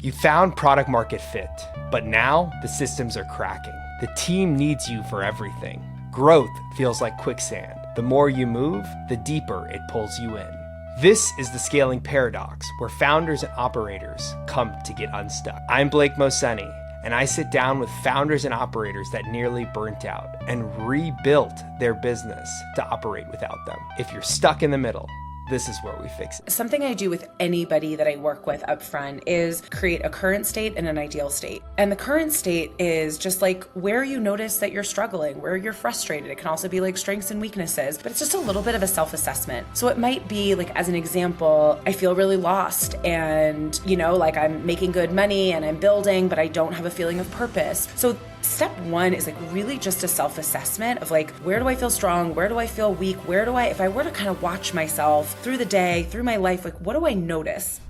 You found product market fit, but now the systems are cracking. The team needs you for everything. Growth feels like quicksand. The more you move, the deeper it pulls you in. This is the scaling paradox, where founders and operators come to get unstuck. I'm Blake Moseni, and I sit down with founders and operators that nearly burnt out and rebuilt their business to operate without them. If you're stuck in the middle, this is where we fix it. Something I do with anybody that I work with up front is create a current state and an ideal state. And the current state is just like where you notice that you're struggling, where you're frustrated. It can also be like strengths and weaknesses, but it's just a little bit of a self-assessment. So it might be like, as an example, I feel really lost and, like I'm making good money and I'm building, but I don't have a feeling of purpose. So step one is like really just a self-assessment of like, where do I feel strong? Where do I feel weak? If I were to kind of watch myself through the day, through my life, like what do I notice?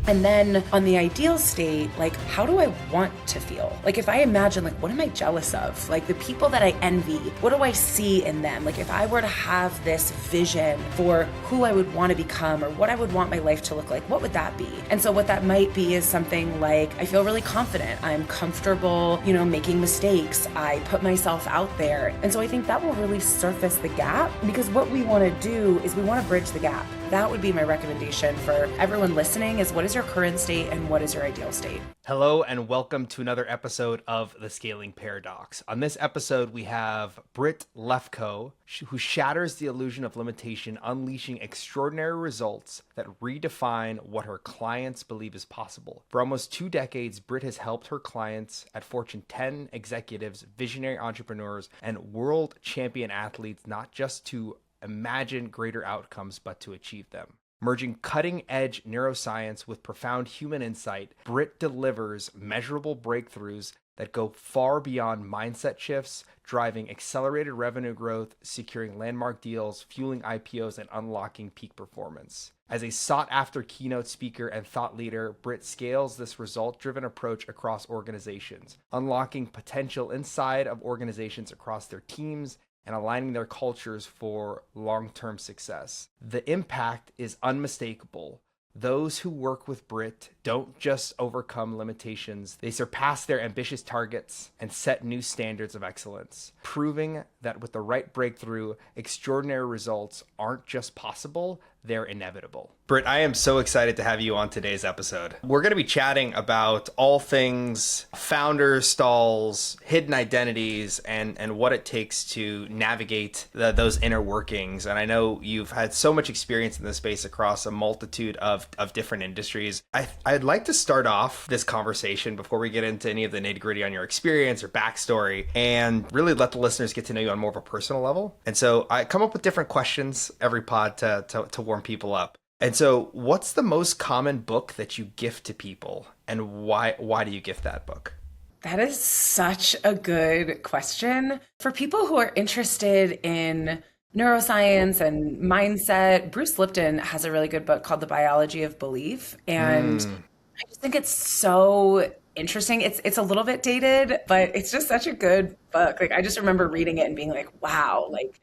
And then on the ideal state, like, how do I want to feel? Like, if I imagine, like, what am I jealous of? Like, the people that I envy, what do I see in them? Like, if I were to have this vision for who I would want to become or what I would want my life to look like, what would that be? And so what that might be is something like, I feel really confident. I'm comfortable, making mistakes. I put myself out there. And so I think that will really surface the gap, because what we want to do is we want to bridge the gap. That would be my recommendation for everyone listening is, what is your current state and what is your ideal state? Hello and welcome to another episode of The Scaling Paradox. On this episode, we have Britt Lefkoe, who shatters the illusion of limitation, unleashing extraordinary results that redefine what her clients believe is possible. For almost 2 decades, Britt has helped her clients at Fortune 10 executives, visionary entrepreneurs, and world champion athletes not just to imagine greater outcomes, but to achieve them. Merging cutting-edge neuroscience with profound human insight, Britt delivers measurable breakthroughs that go far beyond mindset shifts, driving accelerated revenue growth, securing landmark deals, fueling IPOs, and unlocking peak performance. As a sought-after keynote speaker and thought leader, Britt scales this result-driven approach across organizations, unlocking potential inside of organizations across their teams and aligning their cultures for long-term success. The impact is unmistakable. Those who work with Britt don't just overcome limitations, they surpass their ambitious targets and set new standards of excellence, proving that with the right breakthrough, extraordinary results aren't just possible, they're inevitable. Britt, I am so excited to have you on today's episode. We're going to be chatting about all things founder stalls, hidden identities, and what it takes to navigate those inner workings. And I know you've had so much experience in this space across a multitude of different industries. I'd like to start off this conversation before we get into any of the nitty-gritty on your experience or backstory, and really let the listeners get to know you on more of a personal level. And so I come up with different questions every pod to warm people up. And so what's the most common book that you gift to people, and why do you gift that book? That is such a good question. For people who are interested in neuroscience and mindset, Bruce Lipton has a really good book called The Biology of Belief. And I just think it's so interesting. It's a little bit dated, but it's just such a good book. Like, I just remember reading it and being like, wow, like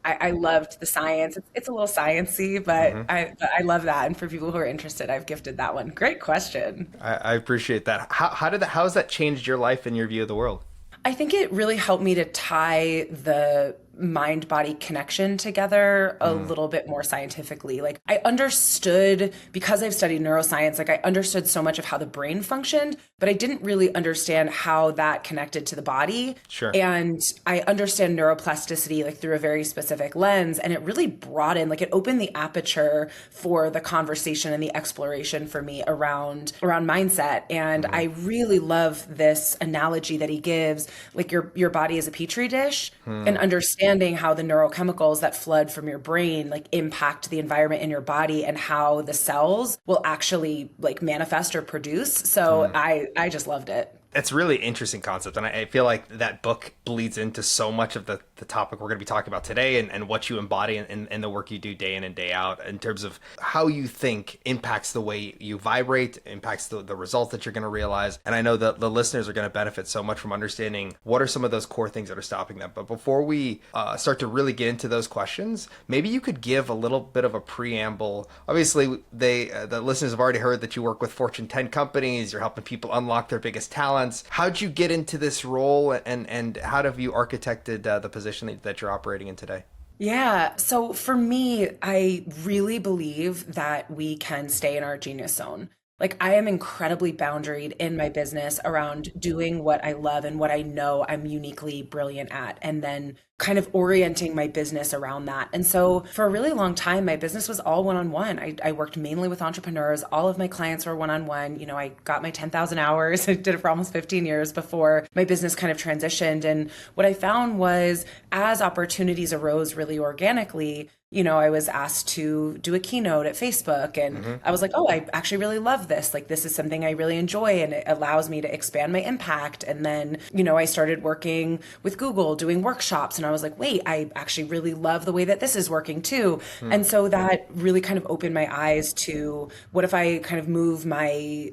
I loved the science. It's a little sciencey, but I love that. And for people who are interested, I've gifted that one. Great question. I appreciate that. How has that changed your life and your view of the world? I think it really helped me to tie the mind-body connection together a little bit more scientifically. Like, I understood, because I've studied neuroscience, like I understood so much of how the brain functioned, but I didn't really understand how that connected to the body. Sure. And I understand neuroplasticity like through a very specific lens, and it really broadened, like it opened the aperture for the conversation and the exploration for me around mindset. And I really love this analogy that he gives, like your body is a petri dish, and understanding how the neurochemicals that flood from your brain like impact the environment in your body and how the cells will actually like manifest or produce. So I just loved it. That's really interesting concept. And I feel like that book bleeds into so much of the topic we're going to be talking about today and what you embody in the work you do day in and day out in terms of how you think impacts the way you vibrate, impacts the results that you're going to realize. And I know that the listeners are going to benefit so much from understanding what are some of those core things that are stopping them. But before we start to really get into those questions, maybe you could give a little bit of a preamble. Obviously, the listeners have already heard that you work with Fortune 10 companies. You're helping people unlock their biggest talent. How'd you get into this role and how have you architected the position that you're operating in today? Yeah. So for me, I really believe that we can stay in our genius zone. Like I am incredibly boundaried in my business around doing what I love and what I know I'm uniquely brilliant at, and then kind of orienting my business around that. And so for a really long time, my business was all one-on-one. I worked mainly with entrepreneurs. All of my clients were one-on-one. You know, I got my 10,000 hours. I did it for almost 15 years before my business kind of transitioned. And what I found was as opportunities arose really organically, you know, I was asked to do a keynote at Facebook and I was like, oh, I actually really love this. Like, this is something I really enjoy and it allows me to expand my impact. And then, you know, I started working with Google doing workshops and I was like, wait, I actually really love the way that this is working too. And so that really kind of opened my eyes to what if I kind of move my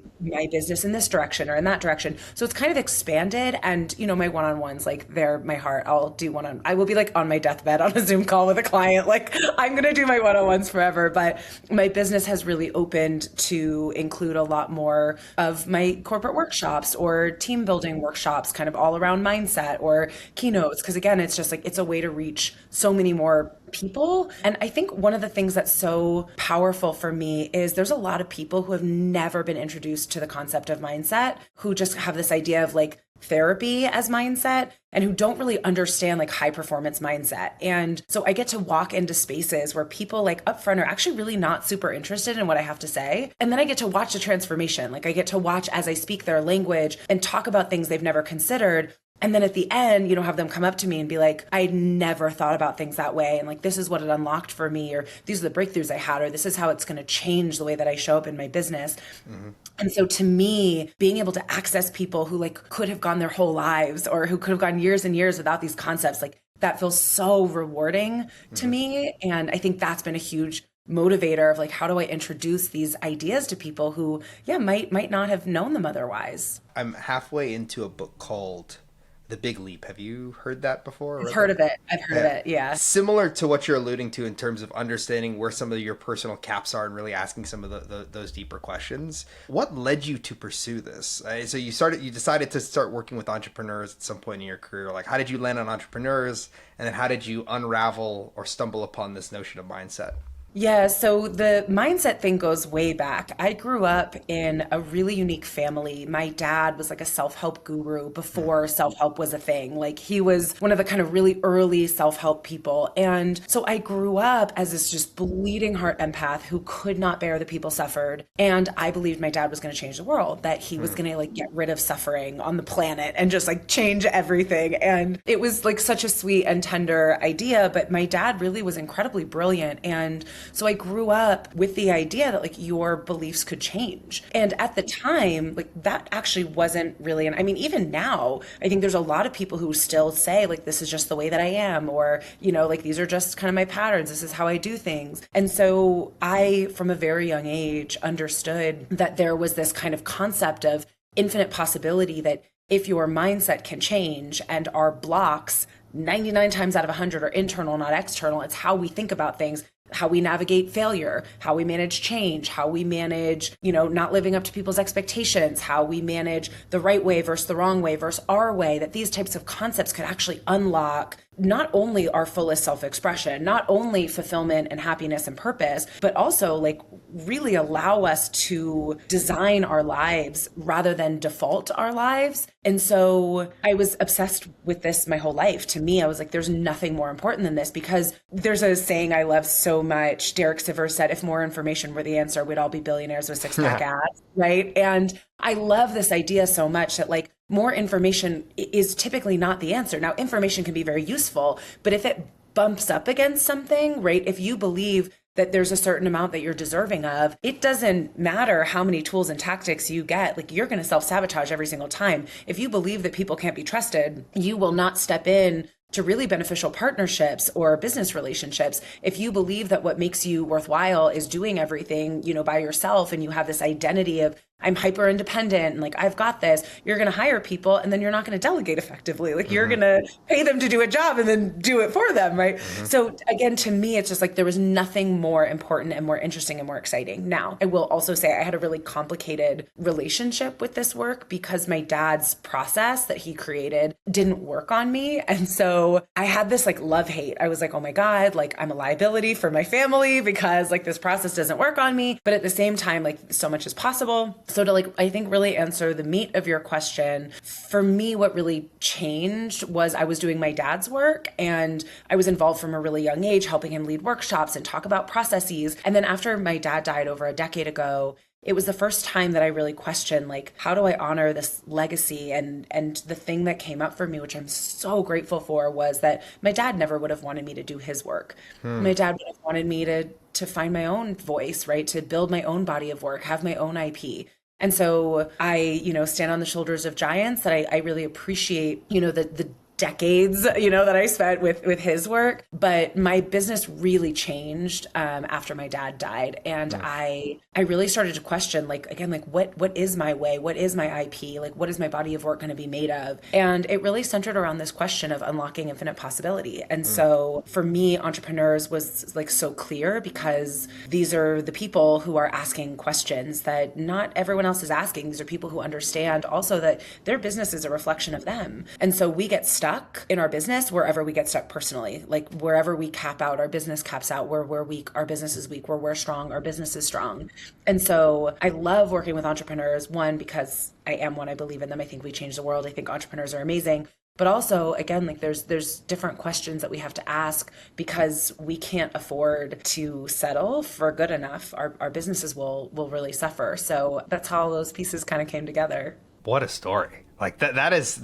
business in this direction or in that direction. So it's kind of expanded. And, you know, my one-on-ones, like they're my heart. I will be like on my deathbed on a Zoom call with a client, like I'm going to do my one-on-ones forever. But my business has really opened to include a lot more of my corporate workshops or team building workshops, kind of all around mindset or keynotes. Because again, it's just like, it's a way to reach so many more people. And I think one of the things that's so powerful for me is there's a lot of people who have never been introduced to the concept of mindset, who just have this idea of like therapy as mindset and who don't really understand like high performance mindset. And so I get to walk into spaces where people like upfront are actually really not super interested in what I have to say. And then I get to watch the transformation. Like I get to watch as I speak their language and talk about things they've never considered. And then at the end, you know, have them come up to me and be like, I never thought about things that way. And like, this is what it unlocked for me, or these are the breakthroughs I had, or this is how it's going to change the way that I show up in my business. And so to me, being able to access people who like could have gone their whole lives or who could have gone years and years without these concepts, like that feels so rewarding to me. And I think that's been a huge motivator of like, how do I introduce these ideas to people who, might not have known them otherwise. I'm halfway into a book called The Big Leap. Have you heard that before? I've heard of it. Yeah. Similar to what you're alluding to in terms of understanding where some of your personal caps are and really asking some of those deeper questions. What led you to pursue this? So you decided to start working with entrepreneurs at some point in your career. Like, how did you land on entrepreneurs? And then how did you unravel or stumble upon this notion of mindset? Yeah, so the mindset thing goes way back. I grew up in a really unique family. My dad was like a self-help guru before self-help was a thing. Like he was one of the kind of really early self-help people. And so I grew up as this just bleeding heart empath who could not bear that people suffered. And I believed my dad was going to change the world, that he was going to like get rid of suffering on the planet and just like change everything. And it was like such a sweet and tender idea, but my dad really was incredibly brilliant. And so I grew up with the idea that like your beliefs could change. And at the time, like that actually wasn't really, and I mean, even now, I think there's a lot of people who still say like, this is just the way that I am, or, you know, like these are just kind of my patterns. This is how I do things. And so I, from a very young age, understood that there was this kind of concept of infinite possibility, that if your mindset can change and our blocks 99 times out of 100 are internal, not external, it's how we think about things, how we navigate failure, how we manage change, how we manage, you know, not living up to people's expectations, how we manage the right way versus the wrong way versus our way, that these types of concepts could actually unlock not only our fullest self-expression, not only fulfillment and happiness and purpose, but also like really allow us to design our lives rather than default our lives. And so I was obsessed with this my whole life. To me, I was like, there's nothing more important than this, because there's a saying I love so much. Derek Sivers said, if more information were the answer, we'd all be billionaires with six-pack abs, right? And I love this idea so much that like more information is typically not the answer. Now, information can be very useful, but if it bumps up against something, right? If you believe that there's a certain amount that you're deserving of, it doesn't matter how many tools and tactics you get. Like, you're going to self-sabotage every single time. If you believe that people can't be trusted, you will not step in to really beneficial partnerships or business relationships. If you believe that what makes you worthwhile is doing everything, by yourself, and you have this identity of, I'm hyper independent and like, I've got this, you're going to hire people and then you're not going to delegate effectively. Like, you're going to pay them to do a job and then do it for them. Right. So again, to me, it's just like, there was nothing more important and more interesting and more exciting. Now, I will also say I had a really complicated relationship with this work because my dad's process that he created didn't work on me. And so I had this like love hate. I was like, oh my God, like, I'm a liability for my family because like this process doesn't work on me. But at the same time, like, so much is possible. So to like, I think really answer the meat of your question, for me, what really changed was I was doing my dad's work and I was involved from a really young age, helping him lead workshops and talk about processes. And then after my dad died over a decade ago, it was the first time that I really questioned, like, how do I honor this legacy? And the thing that came up for me, which I'm so grateful for, was that my dad never would have wanted me to do his work. My dad would have wanted me to find my own voice, right? To build my own body of work, have my own IP. And so I, stand on the shoulders of giants that I really appreciate, the decades, that I spent with his work. But my business really changed after my dad died. And I really started to question, like, again, like, what is my way? What is my IP? Like, what is my body of work going to be made of? And it really centered around this question of unlocking infinite possibility. And so for me, entrepreneurs was like so clear because these are the people who are asking questions that not everyone else is asking. These are people who understand also that their business is a reflection of them. And so we get stuck in our business wherever we get stuck personally. Like, wherever we cap out, our business caps out. Where we're weak, our business is weak. Where we're strong, our business is strong. And so I love working with entrepreneurs, one, because I am one, I believe in them. I think we change the world. I think entrepreneurs are amazing. But also, again, like, there's different questions that we have to ask because we can't afford to settle for good enough. Our businesses will really suffer. So that's how all those pieces kind of came together. What a story. Like, that is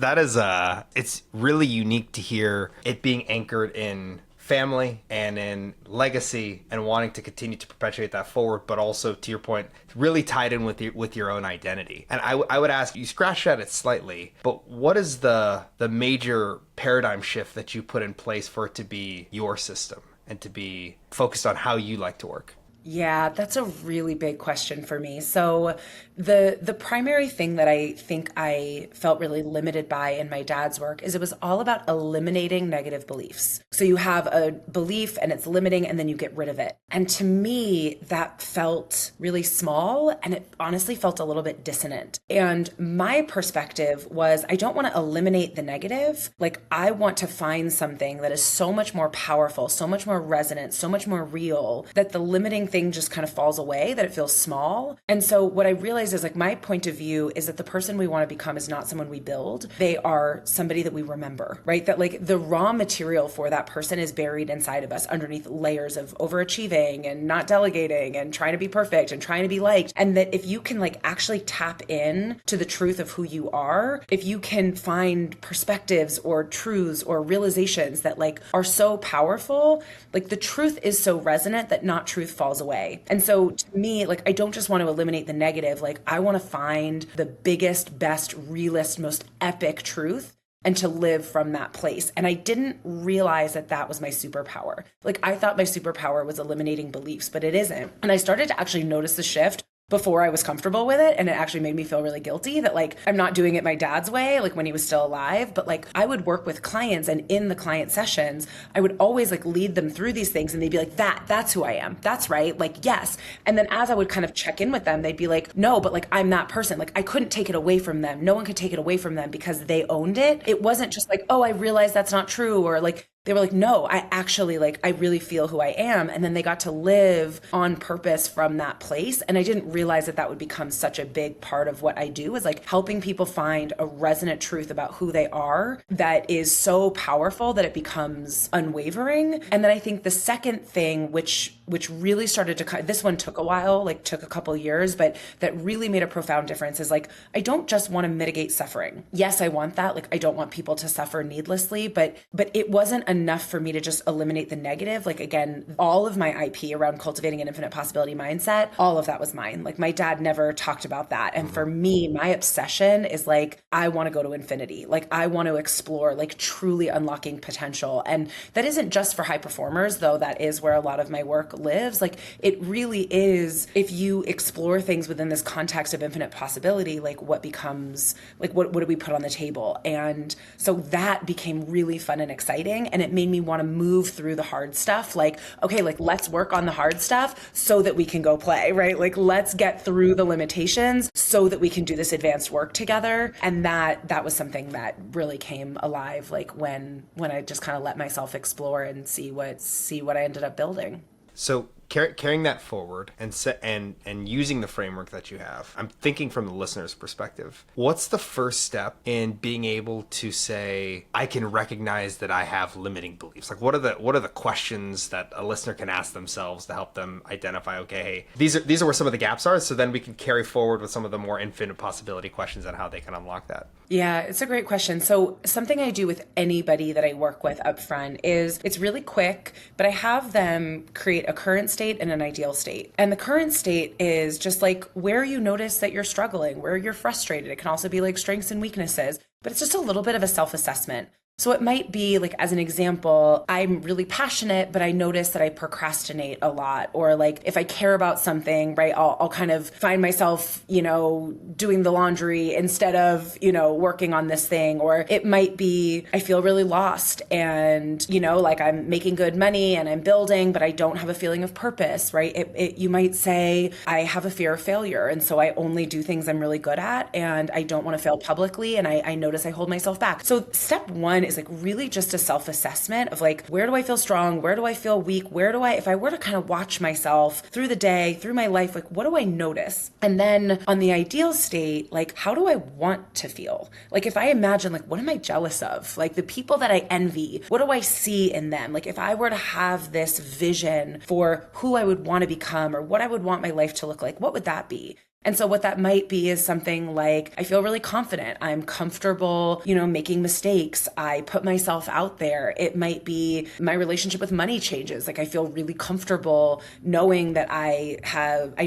it's really unique to hear it being anchored in family and in legacy and wanting to continue to perpetuate that forward, but also, to your point, really tied in with your own identity. And I would ask, you scratched at it slightly, but what is the major paradigm shift that you put in place for it to be your system and to be focused on how you like to work? Yeah, that's a really big question for me. So the primary thing that I think I felt really limited by in my dad's work is it was all about eliminating negative beliefs. So you have a belief and it's limiting and then you get rid of it. And to me, that felt really small and it honestly felt a little bit dissonant. And my perspective was, I don't want to eliminate the negative. Like, I want to find something that is so much more powerful, so much more resonant, so much more real, that the limiting thing just kind of falls away, that it feels small. And so what I realized is, like, my point of view is that the person we want to become is not someone we build. They are somebody that we remember, right? That, like, the raw material for that person is buried inside of us underneath layers of overachieving and not delegating and trying to be perfect and trying to be liked. And that if you can, like, actually tap in to the truth of who you are, if you can find perspectives or truths or realizations that, like, are so powerful, like, the truth is so resonant that not truth falls away. And so to me, like, I don't just want to eliminate the negative. Like, I want to find the biggest, best, realest, most epic truth and to live from that place. And I didn't realize that that was my superpower. Like, I thought my superpower was eliminating beliefs, but it isn't. And I started to actually notice the shift before I was comfortable with it. And it actually made me feel really guilty that, like, I'm not doing it my dad's way, like when he was still alive, but, like, I would work with clients, and in the client sessions, I would always, like, lead them through these things and they'd be like, that's who I am. That's right. Like, yes. And then as I would kind of check in with them, they'd be like, no, but, like, I'm that person. Like, I couldn't take it away from them. No one could take it away from them because they owned it. It wasn't just like, oh, I realized that's not true, or like, they were like, no, I actually, like, I really feel who I am. And then they got to live on purpose from that place. And I didn't realize that that would become such a big part of what I do, is, like, helping people find a resonant truth about who they are that is so powerful that it becomes unwavering. And then I think the second thing, which really started to, this one took a while, like, took a couple years, but that really made a profound difference, is, like, I don't just want to mitigate suffering. Yes, I want that. Like, I don't want people to suffer needlessly, but it wasn't enough for me to just eliminate the negative. Like, again, all of my IP around cultivating an infinite possibility mindset, all of that was mine. Like, my dad never talked about that. And for me, my obsession is like, I want to go to infinity. Like, I want to explore, like, truly unlocking potential. And that isn't just for high performers, though that is where a lot of my work lives. Like, it really is, if you explore things within this context of infinite possibility, like, what becomes, like, what do we put on the table? And so that became really fun and exciting. And it made me want to move through the hard stuff. Like, okay, like, let's work on the hard stuff so that we can go play, right? Like, let's get through the limitations so that we can do this advanced work together. And that was something that really came alive, like when I just kind of let myself explore and see what I ended up building. So carrying that forward and using the framework that you have, I'm thinking from the listener's perspective. What's the first step in being able to say, I can recognize that I have limiting beliefs? Like, what are the questions that a listener can ask themselves to help them identify, okay, hey, these are where some of the gaps are, so then we can carry forward with some of the more infinite possibility questions and how they can unlock that. Yeah, it's a great question. So something I do with anybody that I work with up front is, it's really quick, but I have them create a current state and an ideal state. And the current state is just like where you notice that you're struggling, where you're frustrated. It can also be like strengths and weaknesses, but it's just a little bit of a self-assessment. So it might be like, as an example, I'm really passionate, but I notice that I procrastinate a lot. Or like, if I care about something, right, I'll kind of find myself, doing the laundry instead of, working on this thing. Or it might be, I feel really lost and, like I'm making good money and I'm building, but I don't have a feeling of purpose, right? You might say, I have a fear of failure. And so I only do things I'm really good at and I don't want to fail publicly. And I notice I hold myself back. So step one is like really just a self-assessment of like, where do I feel strong? Where do I feel weak? If I were to kind of watch myself through the day, through my life, like, what do I notice? And then on the ideal state, like, how do I want to feel? Like, if I imagine, like, what am I jealous of? Like, the people that I envy, what do I see in them? Like, if I were to have this vision for who I would want to become or what I would want my life to look like, what would that be? And so what that might be is something like, I feel really confident. I'm comfortable, making mistakes. I put myself out there. It might be my relationship with money changes. Like, I feel really comfortable knowing that I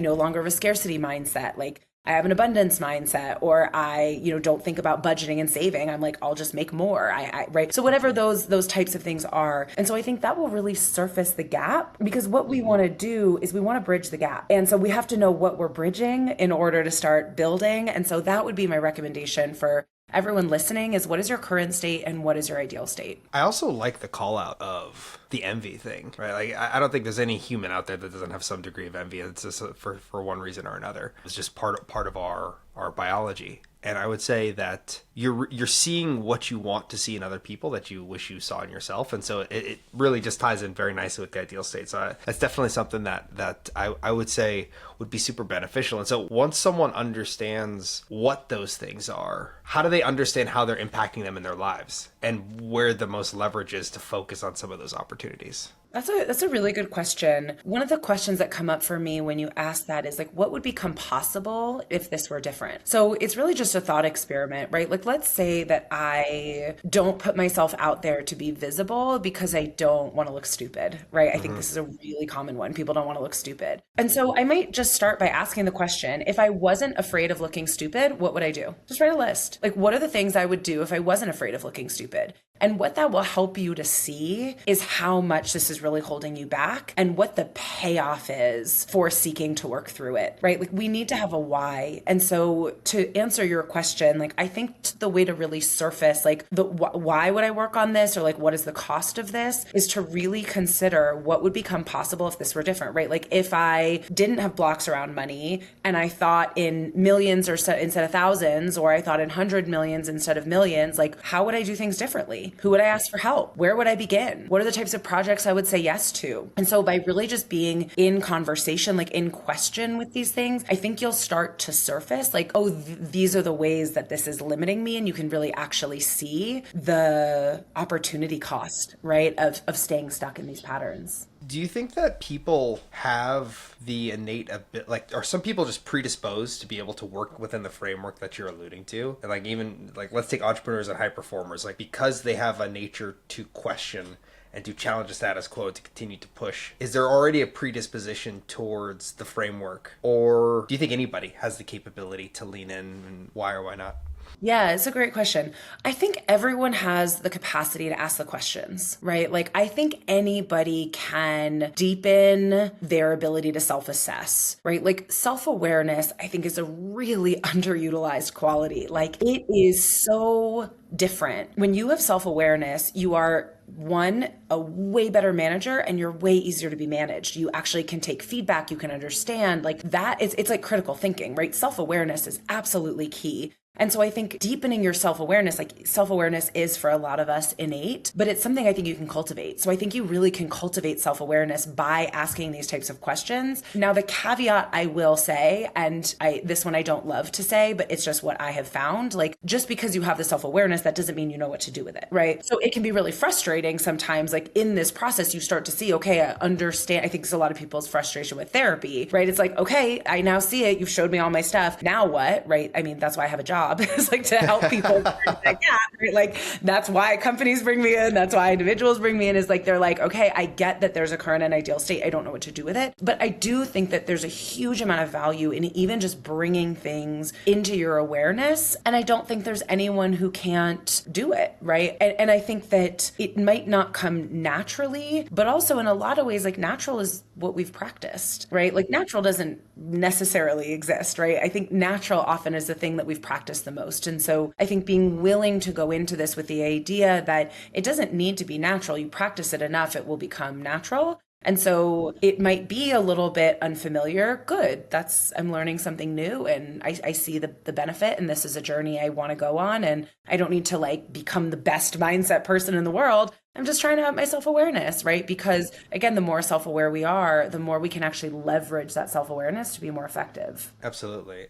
no longer have a scarcity mindset. Like, I have an abundance mindset, or I, don't think about budgeting and saving. I'm like, I'll just make more. Right. So whatever those types of things are. And so I think that will really surface the gap, because what we want to do is we want to bridge the gap. And so we have to know what we're bridging in order to start building. And so that would be my recommendation for everyone listening is, what is your current state and what is your ideal state? I also like the call out of the envy thing, right? Like, I don't think there's any human out there that doesn't have some degree of envy. It's just for one reason or another. It's just part of our biology. And I would say that you're seeing what you want to see in other people that you wish you saw in yourself. And so it really just ties in very nicely with the ideal state. So that's definitely something that I would say would be super beneficial. And so once someone understands what those things are, how do they understand how they're impacting them in their lives and where the most leverage is to focus on some of those opportunities? That's a really good question. One of the questions that come up for me when you ask that is like, what would become possible if this were different? So it's really just a thought experiment, right? Like, let's say that I don't put myself out there to be visible because I don't want to look stupid, right? I think this is a really common one. People don't want to look stupid. And so I might just start by asking the question, if I wasn't afraid of looking stupid, what would I do? Just write a list. Like, what are the things I would do if I wasn't afraid of looking stupid? And what that will help you to see is how much this is really holding you back and what the payoff is for seeking to work through it, right? Like, we need to have a why. And so to answer your question, like, I think the way to really surface, like, the why would I work on this, or like, what is the cost of this, is to really consider what would become possible if this were different, right? Like, if I didn't have blocks around money and I thought in millions instead of thousands, or I thought in 100 millions instead of millions, like, how would I do things differently? Who would I ask for help? Where would I begin? What are the types of projects I would say yes to? And so by really just being in conversation, like in question with these things, I think you'll start to surface like, oh, these are the ways that this is limiting me. And you can really actually see the opportunity cost, right, of staying stuck in these patterns. Do you think that people have the innate like, are some people just predisposed to be able to work within the framework that you're alluding to? And like, even like, let's take entrepreneurs and high performers, like, because they have a nature to question and to challenge the status quo, to continue to push. Is there already a predisposition towards the framework, or do you think anybody has the capability to lean in, and why or why not? Yeah, it's a great question. I think everyone has the capacity to ask the questions, right? Like, I think anybody can deepen their ability to self-assess, right? Like, self-awareness, I think, is a really underutilized quality. Like, it is so different. When you have self-awareness, you are one, a way better manager, and you're way easier to be managed. You actually can take feedback, you can understand. Like, that is, it's like critical thinking, right? Self-awareness is absolutely key. And so I think deepening your self-awareness, like self-awareness is for a lot of us innate, but it's something I think you can cultivate. So I think you really can cultivate self-awareness by asking these types of questions. Now, the caveat I will say, and this one I don't love to say, but it's just what I have found, like, just because you have the self-awareness, that doesn't mean you know what to do with it, right? So it can be really frustrating sometimes, like in this process, you start to see, okay, I understand. I think it's a lot of people's frustration with therapy, right? It's like, okay, I now see it. You've showed me all my stuff. Now what, right? I mean, that's why I have a job. Is like to help people. Like, yeah, right? Like that's why companies bring me in. That's why individuals bring me in, is like, they're like, okay, I get that there's a current and ideal state. I don't know what to do with it. But I do think that there's a huge amount of value in even just bringing things into your awareness. And I don't think there's anyone who can't do it, right? And I think that it might not come naturally, but also in a lot of ways, like natural is what we've practiced, right? Like natural doesn't necessarily exist, right? I think natural often is the thing that we've practiced the most. And so I think being willing to go into this with the idea that it doesn't need to be natural. You practice it enough, it will become natural. And so it might be a little bit unfamiliar. Good. I'm learning something new, and I see the benefit, and this is a journey I want to go on, and I don't need to like become the best mindset person in the world. I'm just trying to have my self-awareness, right? Because again, the more self-aware we are, the more we can actually leverage that self-awareness to be more effective. Absolutely.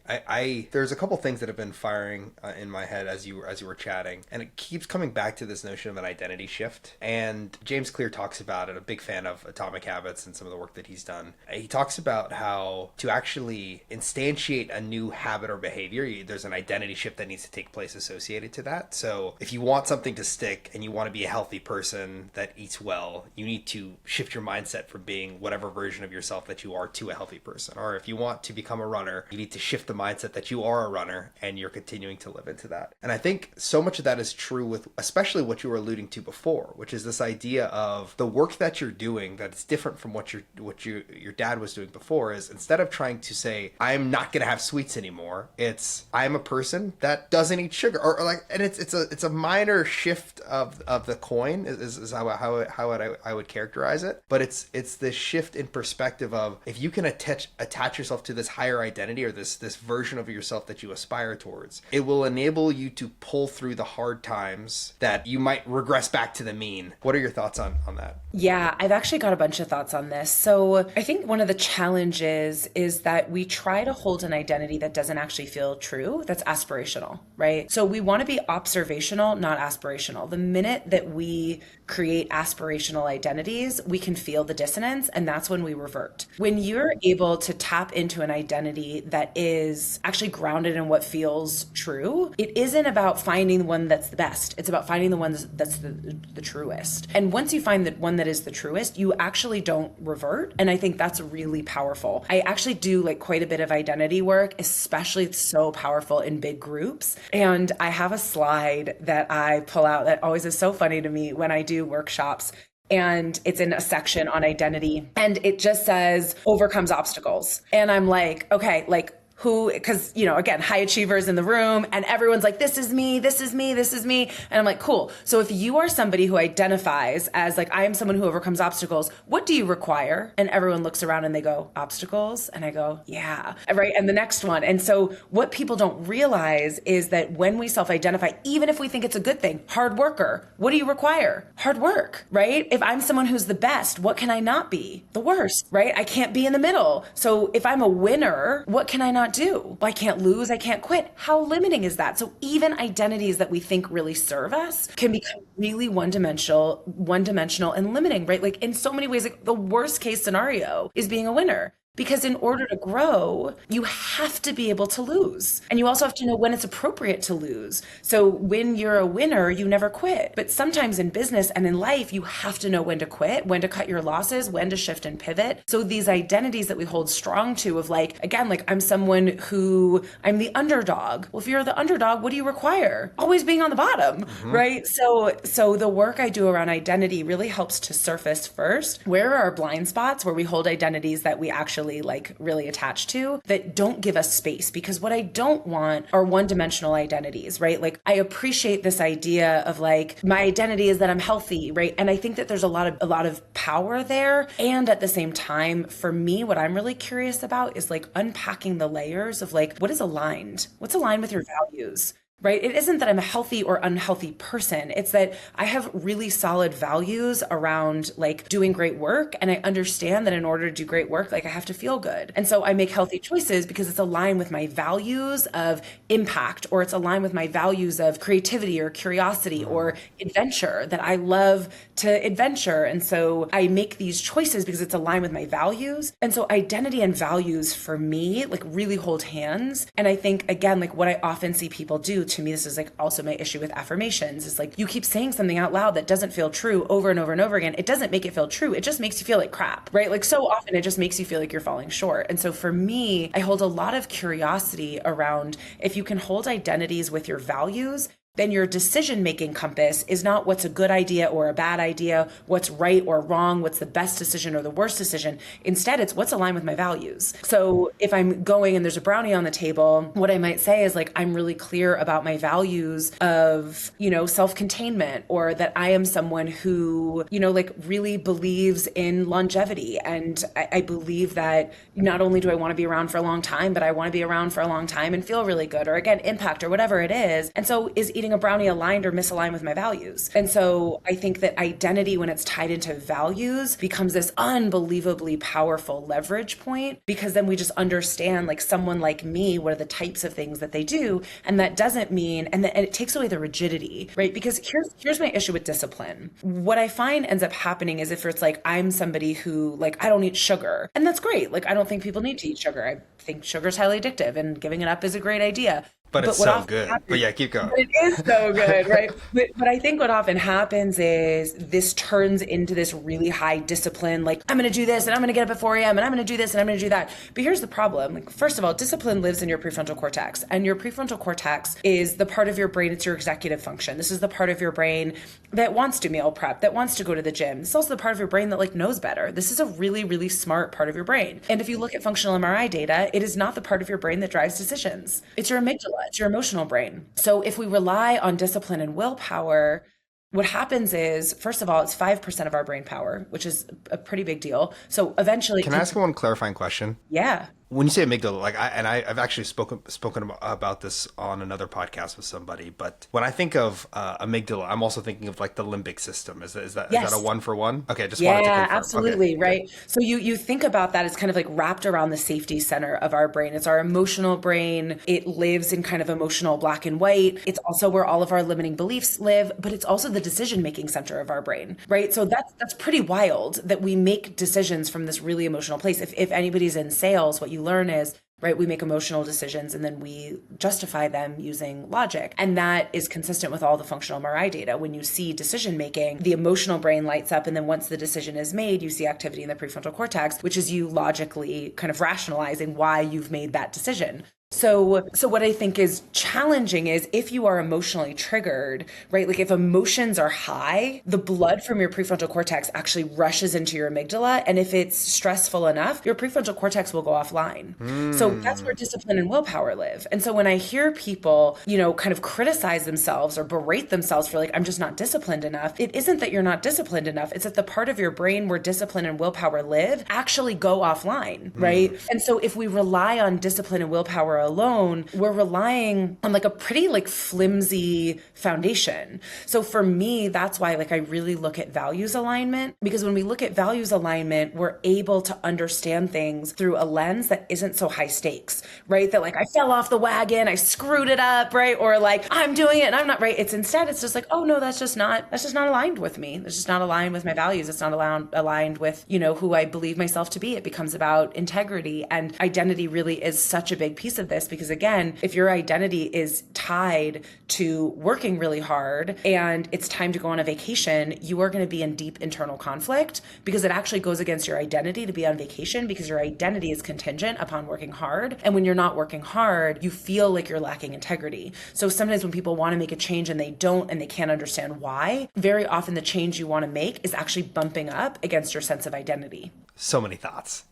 There's a couple things that have been firing in my head as you were chatting, and it keeps coming back to this notion of an identity shift. And James Clear talks about it, a big fan of Atomic Habits and some of the work that he's done. He talks about how to actually instantiate a new habit or behavior, there's an identity shift that needs to take place associated to that. So if you want something to stick and you want to be a healthy person that eats well, you need to shift your mindset from being whatever version of yourself that you are to a healthy person. Or if you want to become a runner, you need to shift the mindset that you are a runner, and you're continuing to live into that. And I think so much of that is true with especially what you were alluding to before, which is this idea of the work that you're doing that's different from what your dad was doing before. Is instead of trying to say, I'm not going to have sweets anymore, it's I'm a person that doesn't eat sugar, or like, and it's a minor shift of the coin is how I would characterize it. But it's this shift in perspective of, if you can attach yourself to this higher identity, or this version of yourself that you aspire towards, it will enable you to pull through the hard times that you might regress back to the mean. What are your thoughts on that? Yeah, I've actually got a bunch of thoughts on this. So I think one of the challenges is that we try to hold an identity that doesn't actually feel true, that's aspirational, right? So we want to be observational, not aspirational. The minute that we create aspirational identities, we can feel the dissonance, and that's when we revert. When you're able to tap into an identity that is actually grounded in what feels true, it isn't about finding the one that's the best. It's about finding the one that's the truest. And once you find the one that is the truest, you actually don't revert. And I think that's really powerful. I actually do like quite a bit of identity work, especially it's so powerful in big groups. And I have a slide that I pull out that always is so funny to me when I do workshops. And it's in a section on identity, and it just says overcomes obstacles. And I'm like, okay, like who, because, you know, again, high achievers in the room, and everyone's like, this is me, this is me, this is me. And I'm like, cool. So if you are somebody who identifies as like, I am someone who overcomes obstacles, what do you require? And everyone looks around and they go, obstacles. And I go, yeah, right. And the next one. And so what people don't realize is that when we self-identify, even if we think it's a good thing, hard worker, what do you require? Hard work, right? If I'm someone who's the best, what can I not be? The worst, right? I can't be in the middle. So if I'm a winner, what can I not do? I can't lose. I can't quit. How limiting is that? So even identities that we think really serve us can become really one-dimensional and limiting, right? Like in so many ways, like the worst case scenario is being a winner. Because in order to grow, you have to be able to lose. And you also have to know when it's appropriate to lose. So when you're a winner, you never quit. But sometimes in business and in life, you have to know when to quit, when to cut your losses, when to shift and pivot. So these identities that we hold strong to of like, again, like I'm someone who, I'm the underdog. Well, if you're the underdog, what do you require? Always being on the bottom, right? So the work I do around identity really helps to surface first, where are our blind spots where we hold identities that we actually like really attached to that don't give us space. Because what I don't want are one-dimensional identities, right? Like I appreciate this idea of like my identity is that I'm healthy, right? And I think that there's a lot of power there. And at the same time, for me, what I'm really curious about is like unpacking the layers of like what is aligned? What's aligned with your values? Right? It isn't that I'm a healthy or unhealthy person. It's that I have really solid values around like doing great work. And I understand that in order to do great work, like I have to feel good. And so I make healthy choices because it's aligned with my values of impact, or it's aligned with my values of creativity or curiosity or adventure, that I love to adventure. And so I make these choices because it's aligned with my values. And so identity and values for me, like really hold hands. And I think, again, like what I often see people do, to me, this is like also my issue with affirmations, is like you keep saying something out loud that doesn't feel true over and over and over again. It doesn't make it feel true. It just makes you feel like crap, right? Like so often it just makes you feel like you're falling short. And so for me, I hold a lot of curiosity around if you can hold identities with your values, then your decision-making compass is not what's a good idea or a bad idea, what's right or wrong, what's the best decision or the worst decision. Instead, it's what's aligned with my values. So if I'm going and there's a brownie on the table, what I might say is like, I'm really clear about my values of, self-containment, or that I am someone who, like really believes in longevity. And I believe that not only do I want to be around for a long time, but I want to be around for a long time and feel really good, or again, impact or whatever it is. And so is eating a brownie aligned or misaligned with my values? And so I think that identity, when it's tied into values, becomes this unbelievably powerful leverage point, because then we just understand like someone like me, what are the types of things that they do. And that doesn't mean, and it takes away the rigidity, right? Because here's my issue with discipline. What I find ends up happening is if it's like, I'm somebody who like, I don't eat sugar, and that's great. Like, I don't think people need to eat sugar. I think sugar is highly addictive and giving it up is a great idea. But it's so good. But yeah, keep going. It is so good, right? But I think what often happens is this turns into this really high discipline, like I'm going to do this and I'm going to get up at 4 a.m. and I'm going to do this and I'm going to do that. But here's the problem. Like, first of all, discipline lives in your prefrontal cortex, and your prefrontal cortex is the part of your brain, it's your executive function. This is the part of your brain that wants to meal prep, that wants to go to the gym. It's also the part of your brain that like knows better. This is a really, really smart part of your brain. And if you look at functional MRI data, it is not the part of your brain that drives decisions. It's your amygdala. It's your emotional brain. So if we rely on discipline and willpower, what happens is, first of all, it's 5% of our brain power, which is a pretty big deal. So eventually... Can I ask one clarifying question? Yeah. When you say amygdala, like I've actually spoken about this on another podcast with somebody, but when I think of amygdala, I'm also thinking of like the limbic system. Is that Yes. a 1-for-1? Okay, just wanted to confirm. Absolutely, Okay, right. good. So you think about that as kind of like wrapped around the safety center of our brain. It's our emotional brain. It lives in kind of emotional black and white. It's also where all of our limiting beliefs live, but it's also the decision-making center of our brain, right? So that's pretty wild that we make decisions from this really emotional place. If anybody's in sales, what you learn is, right, we make emotional decisions and then we justify them using logic. And that is consistent with all the functional MRI data. When you see decision making, the emotional brain lights up, and then once the decision is made, you see activity in the prefrontal cortex, which is you logically kind of rationalizing why you've made that decision. So what I think is challenging is if you are emotionally triggered, right? Like if emotions are high, the blood from your prefrontal cortex actually rushes into your amygdala. And if it's stressful enough, your prefrontal cortex will go offline. So that's where discipline and willpower live. And so when I hear people, kind of criticize themselves or berate themselves for like, I'm just not disciplined enough, it isn't that you're not disciplined enough. It's that the part of your brain where discipline and willpower live actually go offline, right? And so if we rely on discipline and willpower are alone, we're relying on like a pretty like flimsy foundation. So for me, that's why like I really look at values alignment, because when we look at values alignment, we're able to understand things through a lens that isn't so high stakes, right? That like I fell off the wagon, I screwed it up, right? Or like I'm doing it and I'm not right. It's just like, oh no, that's just not aligned with me. It's just not aligned with my values. It's not aligned with, who I believe myself to be. It becomes about integrity, and identity really is such a big piece of this, because again, if your identity is tied to working really hard and it's time to go on a vacation, you are going to be in deep internal conflict, because it actually goes against your identity to be on vacation, because your identity is contingent upon working hard. And when you're not working hard, you feel like you're lacking integrity. So sometimes when people want to make a change and they don't, and they can't understand why, very often the change you want to make is actually bumping up against your sense of identity. So many thoughts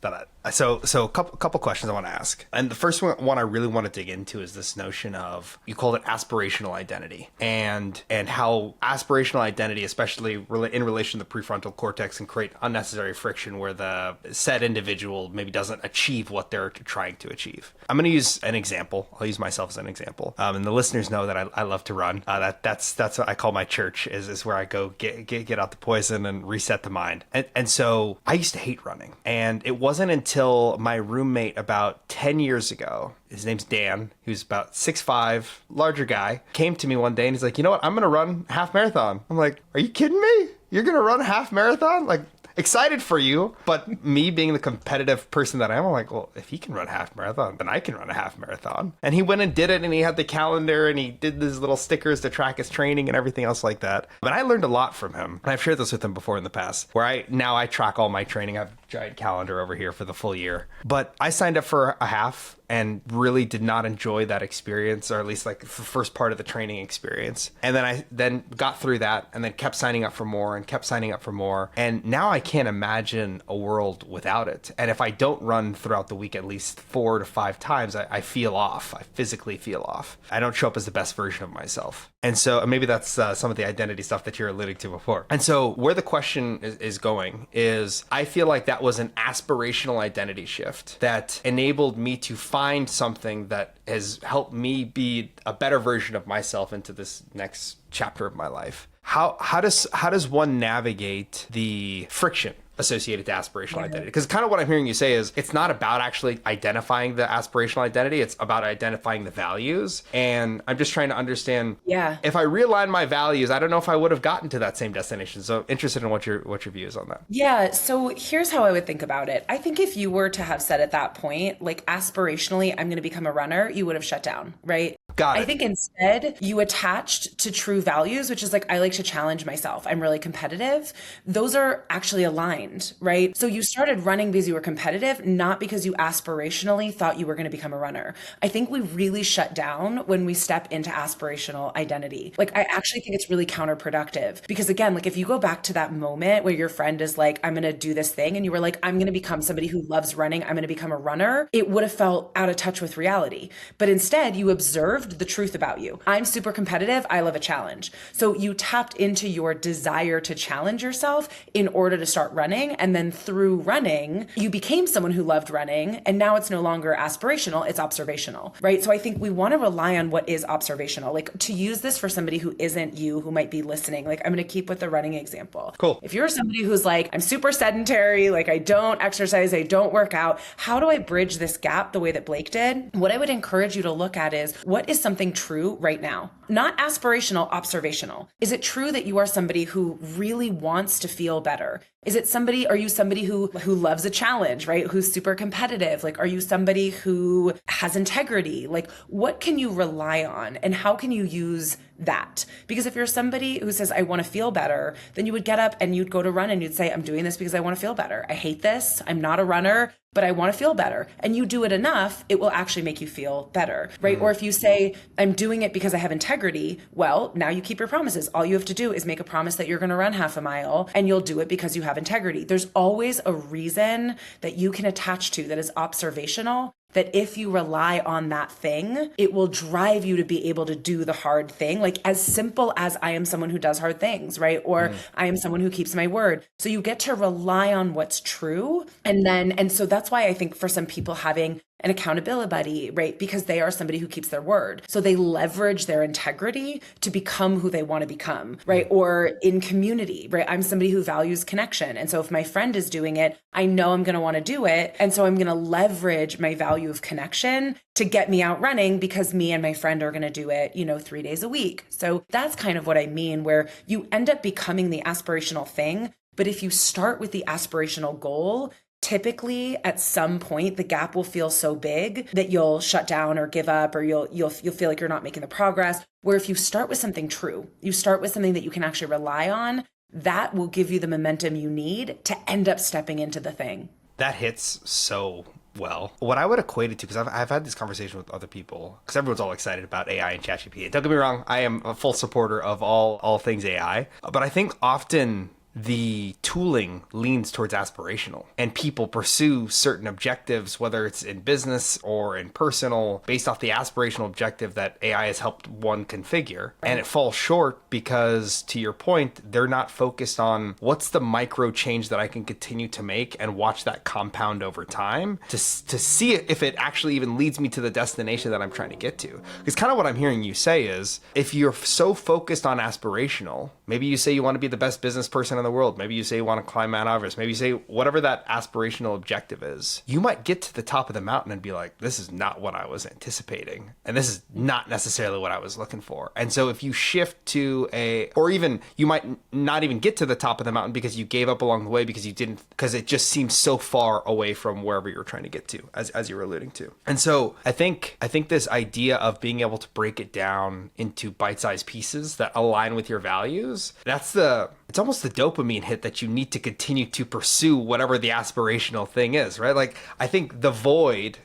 so a couple questions I want to ask. And the first one I really want to dig into is this notion of, you called it aspirational identity, and how aspirational identity, especially in relation to the prefrontal cortex, can create unnecessary friction where the said individual maybe doesn't achieve what they're trying to achieve. I'm going to use an example. I'll use myself as an example. And the listeners know that I love to run. That's what I call my church, is where I go get out the poison and reset the mind. And so I used to hate running. And it wasn't until my roommate about 10 years ago, his name's Dan, who's about 6'5", larger guy, came to me one day and he's like, you know what? I'm going to run half marathon. I'm like, are you kidding me? You're going to run a half marathon? Like, excited for you. But me being the competitive person that I am, I'm like, well, if he can run a half marathon, then I can run a half marathon. And he went and did it, and he had the calendar, and he did these little stickers to track his training and everything else like that. But I learned a lot from him. And I've shared this with him before in the past, where I track all my training. I have a giant calendar over here for the full year. But I signed up for a half and really did not enjoy that experience, or at least like the first part of the training experience. And then I got through that, and then kept signing up for more and kept signing up for more. And now I can't imagine a world without it. And if I don't run throughout the week at least 4 to 5 times, I feel off. I physically feel off. I don't show up as the best version of myself. And so maybe that's some of the identity stuff that you're alluding to before. And so where the question is going is, I feel like that was an aspirational identity shift that enabled me to find something that has helped me be a better version of myself into this next chapter of my life. How does one navigate the friction associated to aspirational identity? Because kind of what I'm hearing you say is, it's not about actually identifying the aspirational identity, it's about identifying the values. And I'm just trying to understand, if I realign my values, I don't know if I would have gotten to that same destination. So interested in what your view is on that. Yeah, so here's how I would think about it. I think if you were to have said at that point, like aspirationally, I'm going to become a runner, you would have shut down, right? Got it. I think instead you attached to true values, which is like, I like to challenge myself. I'm really competitive. Those are actually aligned, right? So you started running because you were competitive, not because you aspirationally thought you were going to become a runner. I think we really shut down when we step into aspirational identity. Like, I actually think it's really counterproductive, because again, like if you go back to that moment where your friend is like, I'm going to do this thing, and you were like, I'm going to become somebody who loves running, I'm going to become a runner, it would have felt out of touch with reality. But instead you observed the truth about you. I'm super competitive. I love a challenge. So you tapped into your desire to challenge yourself in order to start running. And then through running, you became someone who loved running. And now it's no longer aspirational, it's observational, right? So I think we want to rely on what is observational. Like, to use this for somebody who isn't you, who might be listening, like I'm going to keep with the running example. Cool. If you're somebody who's like, I'm super sedentary, like I don't exercise, I don't work out, how do I bridge this gap the way that Blake did? What I would encourage you to look at is, what is something true right now? Not aspirational, observational. Is it true that you are somebody who really wants to feel better? Are you somebody who loves a challenge, right? Who's super competitive? Like, are you somebody who has integrity? Like, what can you rely on, and how can you use that? Because if you're somebody who says, I want to feel better, then you would get up and you'd go to run and you'd say, I'm doing this because I want to feel better. I hate this. I'm not a runner, but I want to feel better. And you do it enough, it will actually make you feel better, right? Or if you say, I'm doing it because I have integrity, well, now you keep your promises. All you have to do is make a promise that you're going to run half a mile, and you'll do it because you have integrity. There's always a reason that you can attach to that is observational, that if you rely on that thing, it will drive you to be able to do the hard thing. Like, as simple as, I am someone who does hard things, right? Or I am someone who keeps my word. So you get to rely on what's true. And so that's why I think for some people, having an accountability buddy, right? Because they are somebody who keeps their word. So they leverage their integrity to become who they want to become, right? Or in community, right? I'm somebody who values connection. And so if my friend is doing it, I know I'm going to want to do it. And so I'm going to leverage my value of connection to get me out running because me and my friend are going to do it, 3 days a week. So that's kind of what I mean, where you end up becoming the aspirational thing. But if you start with the aspirational goal, typically at some point the gap will feel so big that you'll shut down or give up, or you'll feel like you're not making the progress. Where if you start with something true, you start with something that you can actually rely on, that will give you the momentum you need to end up stepping into the thing. That hits so well. What I would equate it to, because I've had this conversation with other people, because everyone's all excited about AI and ChatGPT. Don't get me wrong, I am a full supporter of all things AI, but I think often the tooling leans towards aspirational, and people pursue certain objectives, whether it's in business or in personal, based off the aspirational objective that AI has helped one configure. And it falls short because, to your point, they're not focused on what's the micro change that I can continue to make and watch that compound over time to see if it actually even leads me to the destination that I'm trying to get to. Because kind of what I'm hearing you say is, if you're so focused on aspirational, maybe you say you want to be the best business person in the world. Maybe you say you want to climb Mount Everest. Maybe you say whatever that aspirational objective is. You might get to the top of the mountain and be like, this is not what I was anticipating. And this is not necessarily what I was looking for. And so if you shift to or even you might not even get to the top of the mountain because you gave up along the way because it just seems so far away from wherever you're trying to get to, as you were alluding to. And so I think this idea of being able to break it down into bite-sized pieces that align with your values, it's almost the dopamine hit that you need to continue to pursue whatever the aspirational thing is, right? Like, I think the void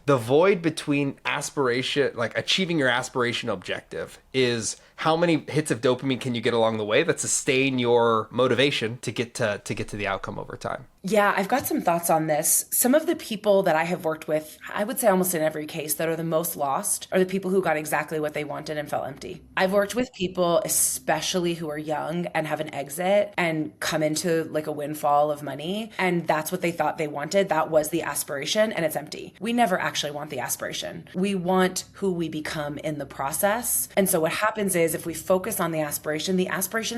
between aspiration, like achieving your aspirational objective, is how many hits of dopamine can you get along the way that sustain your motivation to get to the outcome over time. Yeah, I've got some thoughts on this. Some of the people that I have worked with, I would say almost in every case, that are the most lost are the people who got exactly what they wanted and felt empty. I've worked with people, especially who are young and have an exit and come into like a windfall of money, and that's what they thought they wanted. That was the aspiration, and it's empty. We never actually want the aspiration. We want who we become in the process. And so what happens is, if we focus on the aspiration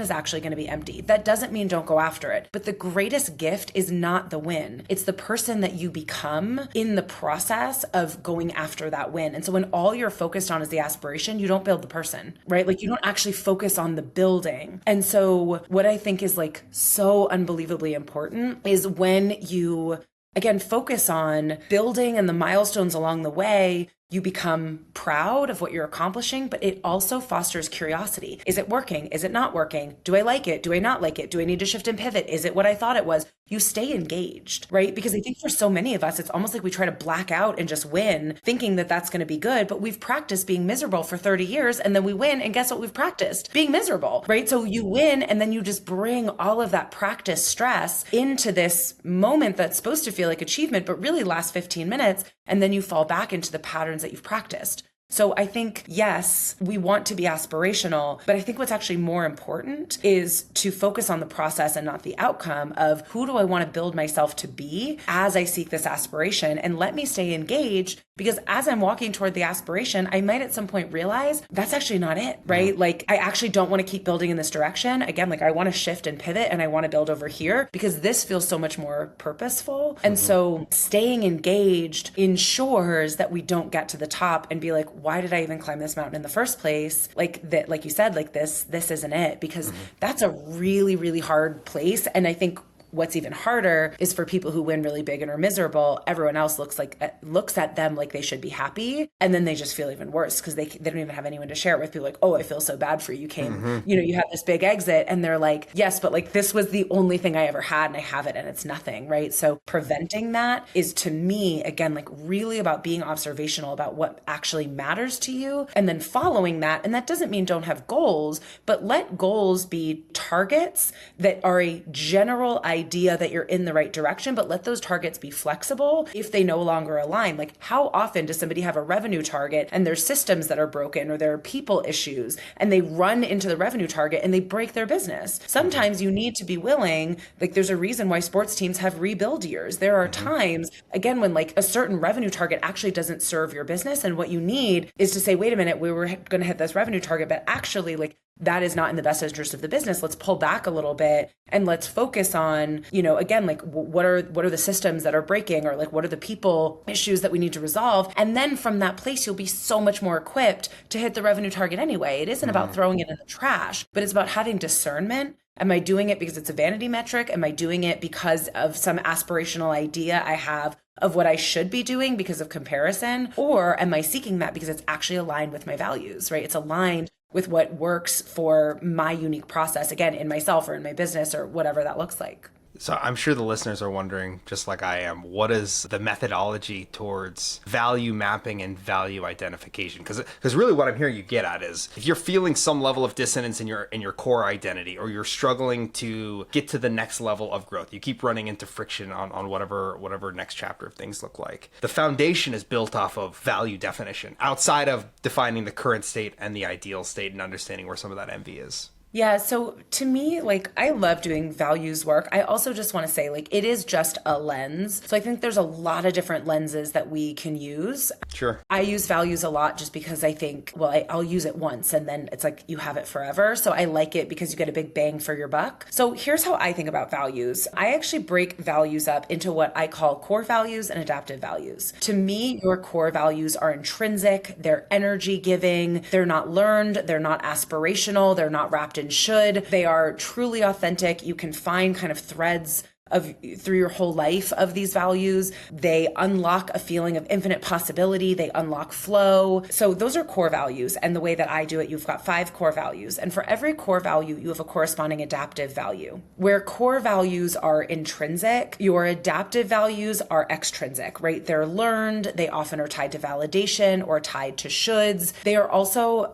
is actually going to be empty. That doesn't mean don't go after it, but the greatest gift is not the win. It's the person that you become in the process of going after that win. And so when all you're focused on is the aspiration, you don't build the person, right? Like, you don't actually focus on the building. And so what I think is like so unbelievably important is when you, again, focus on building and the milestones along the way, you become proud of what you're accomplishing, but it also fosters curiosity. Is it working? Is it not working? Do I like it? Do I not like it? Do I need to shift and pivot? Is it what I thought it was? You stay engaged, right? Because I think for so many of us, it's almost like we try to black out and just win, thinking that that's going to be good, but we've practiced being miserable for 30 years, and then we win, and guess what we've practiced? Being miserable, right? So you win, and then you just bring all of that practice stress into this moment that's supposed to feel like achievement, but really lasts 15 minutes, and then you fall back into the patterns that you've practiced. So I think, yes, we want to be aspirational, but I think what's actually more important is to focus on the process and not the outcome of who do I want to build myself to be as I seek this aspiration, and let me stay engaged, because as I'm walking toward the aspiration, I might at some point realize that's actually not it, right? Like, I actually don't want to keep building in this direction. Again, like, I want to shift and pivot, and I want to build over here because this feels so much more purposeful. And so staying engaged ensures that we don't get to the top and be like, why did I even climb this mountain in the first place? Like that, like you said, like this isn't it, because that's a really, really hard place. And I think what's even harder is for people who win really big and are miserable, everyone else looks at them like they should be happy. And then they just feel even worse because they don't even have anyone to share it with. People like, oh, I feel so bad for you. You had this big exit, and they're like, yes, but like this was the only thing I ever had, and I have it and it's nothing, right? So preventing that is, to me, again, like really about being observational about what actually matters to you, and then following that. And that doesn't mean don't have goals, but let goals be targets that are a general idea idea that you're in the right direction, but let those targets be flexible if they no longer align. Like, how often does somebody have a revenue target and there's systems that are broken or there are people issues and they run into the revenue target and they break their business? Sometimes you need to be willing, like there's a reason why sports teams have rebuild years. There are times, again, when like a certain revenue target actually doesn't serve your business, and what you need is to say, wait a minute, we were going to hit this revenue target, but actually like that is not in the best interest of the business. Let's pull back a little bit and let's focus on, again, like what are the systems that are breaking, or like what are the people issues that we need to resolve? And then from that place, you'll be so much more equipped to hit the revenue target anyway. It isn't about throwing it in the trash, but it's about having discernment. Am I doing it because it's a vanity metric? Am I doing it because of some aspirational idea I have of what I should be doing because of comparison? Or am I seeking that because it's actually aligned with my values, right? It's aligned with what works for my unique process, again, in myself or in my business or whatever that looks like. So I'm sure the listeners are wondering, just like I am, what is the methodology towards value mapping and value identification? Because really what I'm hearing you get at is if you're feeling some level of dissonance in your core identity, or you're struggling to get to the next level of growth, you keep running into friction on whatever next chapter of things look like. The foundation is built off of value definition, outside of defining the current state and the ideal state and understanding where some of that envy is. Yeah. So to me, like, I love doing values work. I also just want to say, like, it is just a lens. So I think there's a lot of different lenses that we can use. Sure. I use values a lot just because I think, well, I'll use it once and then it's like you have it forever. So I like it because you get a big bang for your buck. So here's how I think about values. I actually break values up into what I call core values and adaptive values. To me, your core values are intrinsic, they're energy giving, they're not learned, they're not aspirational, they're not wrapped in should. They are truly authentic. You can find kind of threads through your whole life of these values. They unlock a feeling of infinite possibility. They unlock flow. So those are core values. And the way that I do it, you've got 5 core values. And for every core value, you have a corresponding adaptive value. Where core values are intrinsic, your adaptive values are extrinsic, right? They're learned. They often are tied to validation or tied to shoulds. They are also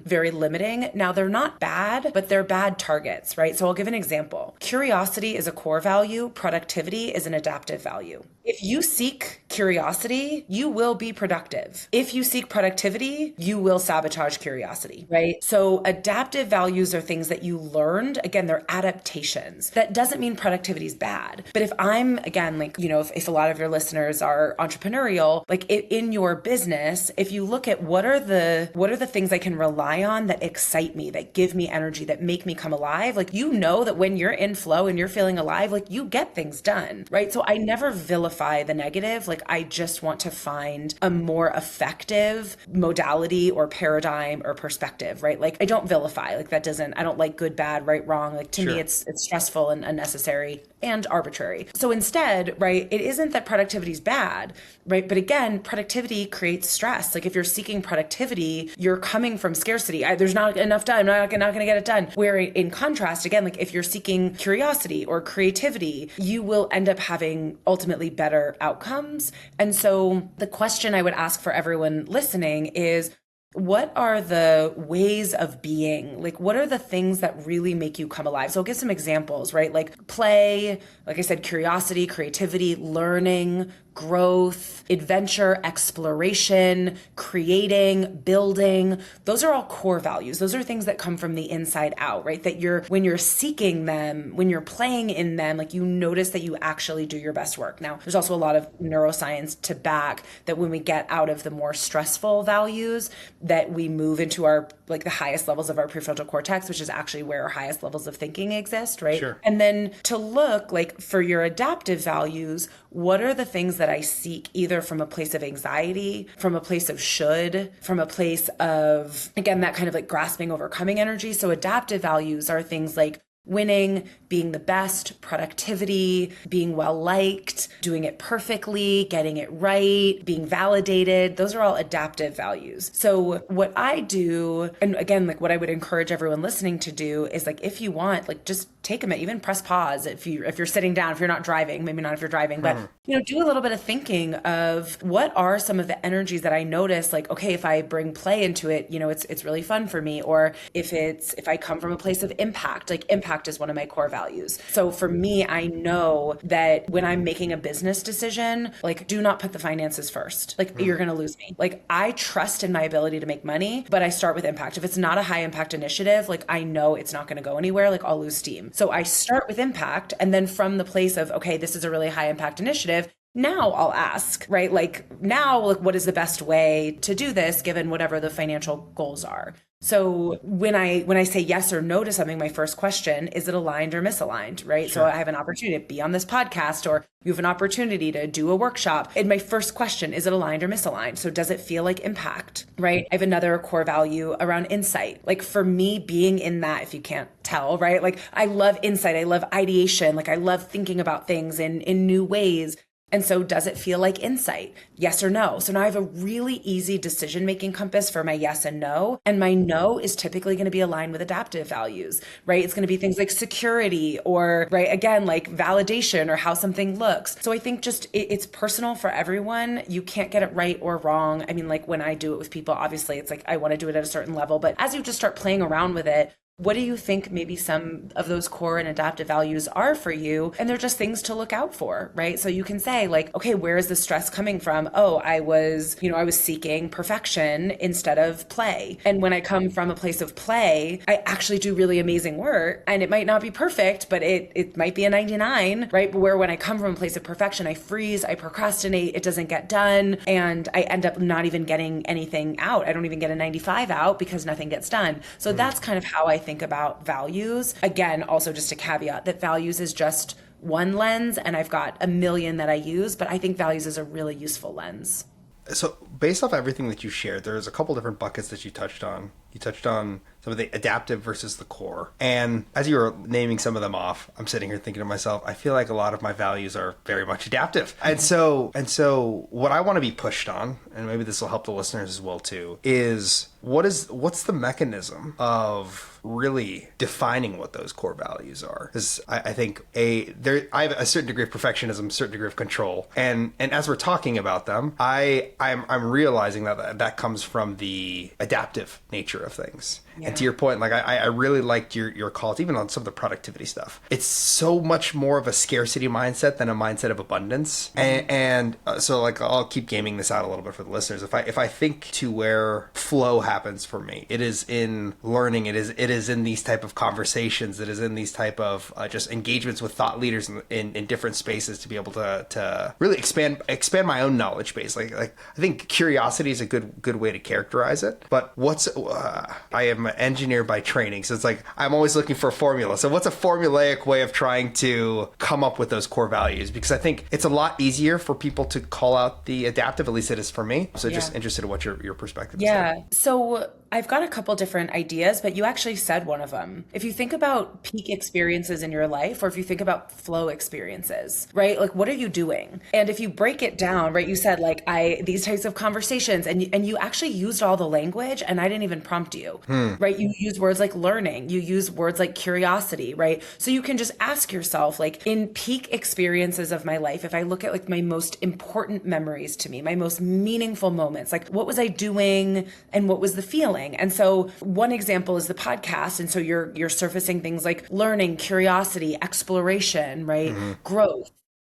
very limiting. Now, they're not bad, but they're bad targets, right? So I'll give an example. Curiosity is a core value. Productivity is an adaptive value. If you seek curiosity, you will be productive. If you seek productivity, you will sabotage curiosity, right? So adaptive values are things that you learned. Again, they're adaptations. That doesn't mean productivity is bad. But if I'm, again, like, if a lot of your listeners are entrepreneurial, like in your business, if you look at what are the things I can rely on that excite me, that give me energy, that make me come alive, like, that when you're in flow and you're feeling alive, like, you get things done, right? So I never vilify the negative. Like, I just want to find a more effective modality or paradigm or perspective, right? Like, I don't vilify, like I don't like good, bad, right, wrong. Like, to me, it's stressful and unnecessary and arbitrary. So instead, right, it isn't that productivity is bad, right? But again, productivity creates stress. Like, if you're seeking productivity, you're coming from scarcity. There's not enough done. I'm not going to get it done. Where in contrast, again, like if you're seeking curiosity or creativity, you will end up having ultimately better outcomes. And so the question I would ask for everyone listening is, what are the ways of being? Like, what are the things that really make you come alive? So I'll give some examples, right? Like play, like I said, curiosity, creativity, learning, growth, adventure, exploration, creating, building. Those are all core values. Those are things that come from the inside out, right? That when you're seeking them, when you're playing in them, like, you notice that you actually do your best work. Now, there's also a lot of neuroscience to back that when we get out of the more stressful values, that we move into our, like, the highest levels of our prefrontal cortex, which is actually where our highest levels of thinking exist, right? Sure. And then to look, like, for your adaptive values, what are the things that I seek either from a place of anxiety, from a place of should, from a place of, again, that kind of like grasping, overcoming energy. So adaptive values are things like winning, being the best, productivity, being well liked, doing it perfectly, getting it right, being validated. Those are all adaptive values. So what I do, and again, like what I would encourage everyone listening to do is, like, if you want, like, just take a minute, even press pause if you're sitting down, if you're not driving, maybe not if you're driving, but do a little bit of thinking of what are some of the energies that I notice, like, okay, if I bring play into it, it's really fun for me. Or if I come from a place of impact, like impact impact is one of my core values. So for me, I know that when I'm making a business decision, like, do not put the finances first. Like, you're going to lose me. Like, I trust in my ability to make money, but I start with impact. If it's not a high impact initiative, like, I know it's not going to go anywhere. Like, I'll lose steam. So I start with impact. And then from the place of, okay, this is a really high impact initiative, now I'll ask, right? Like, now, like, what is the best way to do this given whatever the financial goals are? So when I say yes or no to something, my first question, is it aligned or misaligned, right? Sure. So I have an opportunity to be on this podcast, or you have an opportunity to do a workshop. And my first question, is it aligned or misaligned? So does it feel like impact, right? I have another core value around insight. Like, for me, being in that, if you can't tell, right? Like, I love insight. I love ideation. Like, I love thinking about things in new ways. And so does it feel like insight? Yes or no? So now I have a really easy decision-making compass for my yes and no. And my no is typically going to be aligned with adaptive values, right? It's going to be things like security or, right, again, like validation or how something looks. So I think just it's personal for everyone. You can't get it right or wrong. I mean, like, when I do it with people, obviously it's like I want to do it at a certain level. But as you just start playing around with it, what do you think maybe some of those core and adaptive values are for you? And they're just things to look out for, right? So you can say, like, okay, where is the stress coming from? Oh, I was seeking perfection instead of play. And when I come from a place of play, I actually do really amazing work. And it might not be perfect, but it might be a 99, right? But where when I come from a place of perfection, I freeze, I procrastinate, it doesn't get done. And I end up not even getting anything out. I don't even get a 95 out because nothing gets done. So that's kind of how I think about values. Again, also just a caveat that values is just one lens, and I've got a million that I use, but I think values is a really useful lens. So based off everything that you shared, there's a couple different buckets that you touched on. You touched on some of the adaptive versus the core. And as you were naming some of them off, I'm sitting here thinking to myself, I feel like a lot of my values are very much adaptive. And so what I want to be pushed on, and maybe this will help the listeners as well too, is what's the mechanism of really defining what those core values are? Because I think I have a certain degree of perfectionism, a certain degree of control. And as we're talking about them, I'm realizing that comes from the adaptive nature of things. Yeah. And to your point, like I really liked your calls, even on some of the productivity stuff. It's so much more of a scarcity mindset than a mindset of abundance. And so like I'll keep gaming this out a little bit for the listeners. If I think to where flow happens for me, it is in learning. It is in these type of conversations. It is in these type of just engagements with thought leaders in different spaces to be able to really expand my own knowledge base. Like I think curiosity is a good way to characterize it. But I am an engineer by training, so it's like I'm always looking for a formula. So what's a formulaic way of trying to come up with those core values? Because I think it's a lot easier for people to call out the adaptive, at least it is for me. So just interested in what your perspective is. Yeah. So I've got a couple different ideas, but you actually said one of them. If you think about peak experiences in your life, or if you think about flow experiences, right? Like, what are you doing? And if you break it down, right, you said like these types of conversations, and you actually used all the language, and I didn't even prompt you, right? You use words like learning, you use words like curiosity, right? So you can just ask yourself, like, in peak experiences of my life, if I look at like my most important memories to me, my most meaningful moments, like what was I doing and what was the feeling? And so one example is the podcast. And so you're surfacing things like learning, curiosity, exploration, right? Growth.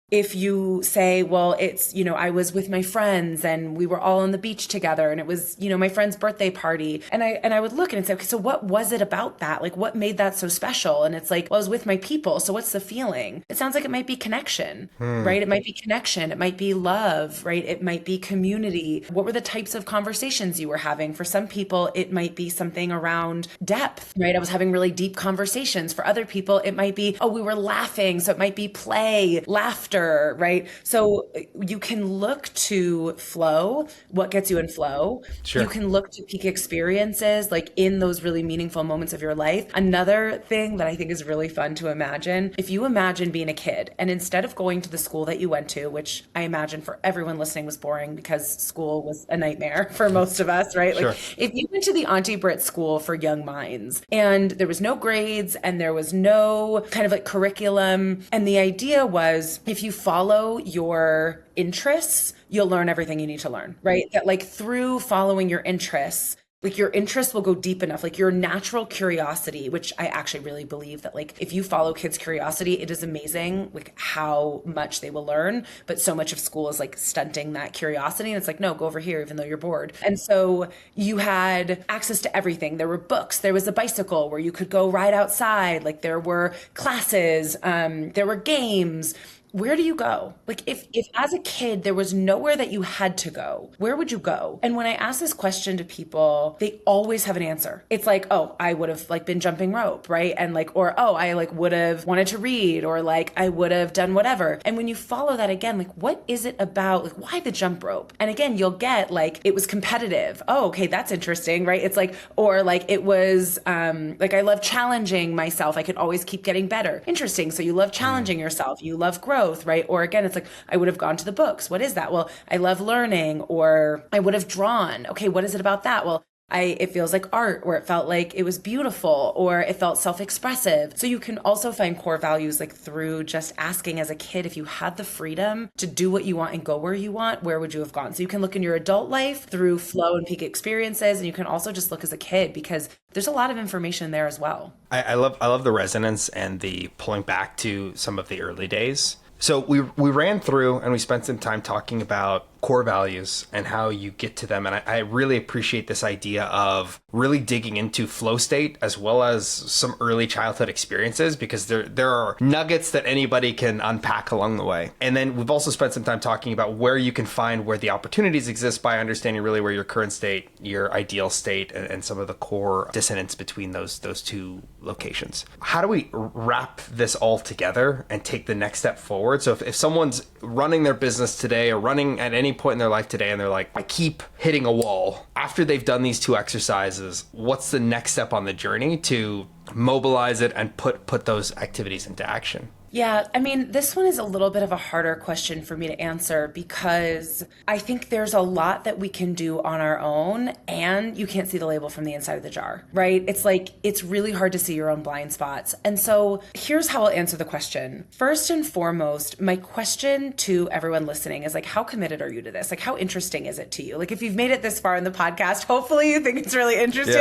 If you say, well, it's, I was with my friends and we were all on the beach together and it was, my friend's birthday party. And I would look and say, okay, so what was it about that? Like, what made that so special? And it's like, well, I was with my people. So what's the feeling? It sounds like it might be connection, right? It might be connection. It might be love, right? It might be community. What were the types of conversations you were having? For some people, it might be something around depth, right? I was having really deep conversations. For other people, it might be, oh, we were laughing. So it might be play, laughter, right? So you can look to flow, what gets you in flow. Sure. You can look to peak experiences, like in those really meaningful moments of your life. Another thing that I think is really fun to imagine, if you imagine being a kid and instead of going to the school that you went to, which I imagine for everyone listening was boring because school was a nightmare for most of us, right? Sure. Like if you went to the Auntie Britt school for young minds and there was no grades and there was no kind of like curriculum, and the idea was if you follow your interests, you'll learn everything you need to learn, right? That like through following your interests, Like your interest will go deep enough, like your natural curiosity, which I actually really believe that like if you follow kids' curiosity, it is amazing like how much they will learn. But so much of school is like stunting that curiosity. And it's like, no, go over here, even though you're bored. And so you had access to everything. There were books, there was a bicycle where you could go ride outside, like there were classes, there were games. Where do you go? Like if as a kid there was nowhere that you had to go, where would you go? And when I ask this question to people, they always have an answer. It's like, oh, I would have like been jumping rope, right? And like, or oh, I like would have wanted to read, or like I would have done whatever. And when you follow that again, like what is it about? Like why the jump rope? And again, you'll get like it was competitive. Oh, okay, that's interesting, right? It's like, or like it was like I love challenging myself. I could always keep getting better. Interesting. So you love challenging yourself. You love growth. Right? Or again, it's like, I would have gone to the books. What is that? Well, I love learning, or I would have drawn. Okay, what is it about that? Well, it feels like art, or it felt like it was beautiful, or it felt self-expressive. So you can also find core values like through just asking as a kid, if you had the freedom to do what you want and go where you want, where would you have gone? So you can look in your adult life through flow and peak experiences, and you can also just look as a kid because there's a lot of information there as well. I love the resonance and the pulling back to some of the early days. So we ran through and we spent some time talking about core values and how you get to them. And I really appreciate this idea of really digging into flow state as well as some early childhood experiences, because there are nuggets that anybody can unpack along the way. And then we've also spent some time talking about where you can find where the opportunities exist by understanding really where your current state, your ideal state, and some of the core dissonance between those two locations. How do we wrap this all together and take the next step forward? So if someone's running their business today or running at any point in their life today and they're like, I keep hitting a wall, after they've done these two exercises, what's the next step on the journey to mobilize it and put those activities into action? Yeah, I mean, this one is a little bit of a harder question for me to answer because I think there's a lot that we can do on our own and you can't see the label from the inside of the jar, right? It's like, it's really hard to see your own blind spots. And so here's how I'll answer the question. First and foremost, my question to everyone listening is like, how committed are you to this? Like, how interesting is it to you? Like, if you've made it this far in the podcast, hopefully you think it's really interesting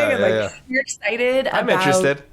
you're excited I'm about interested.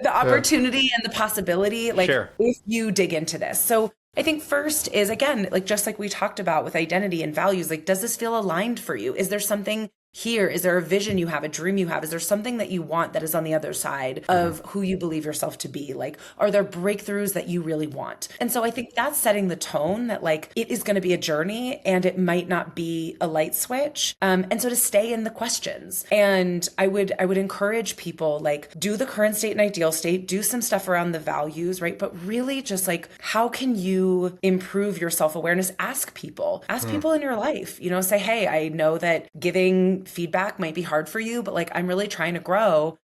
The opportunity and the possibility, like Sure. if you dig into this. So I think first is, again, like just like we talked about with identity and values, like, does this feel aligned for you? Is there something here? Is there a vision you have, a dream you have? Is there something that you want that is on the other side of who you believe yourself to be? Like, are there breakthroughs that you really want? And so I think that's setting the tone that like, it is going to be a journey and it might not be a light switch. And so to stay in the questions. And I would encourage people like, do the current state and ideal state, do some stuff around the values, right? But really just like, how can you improve your self-awareness? Ask people in your life, you know, say, hey, I know that giving feedback might be hard for you, but like, I'm really trying to grow.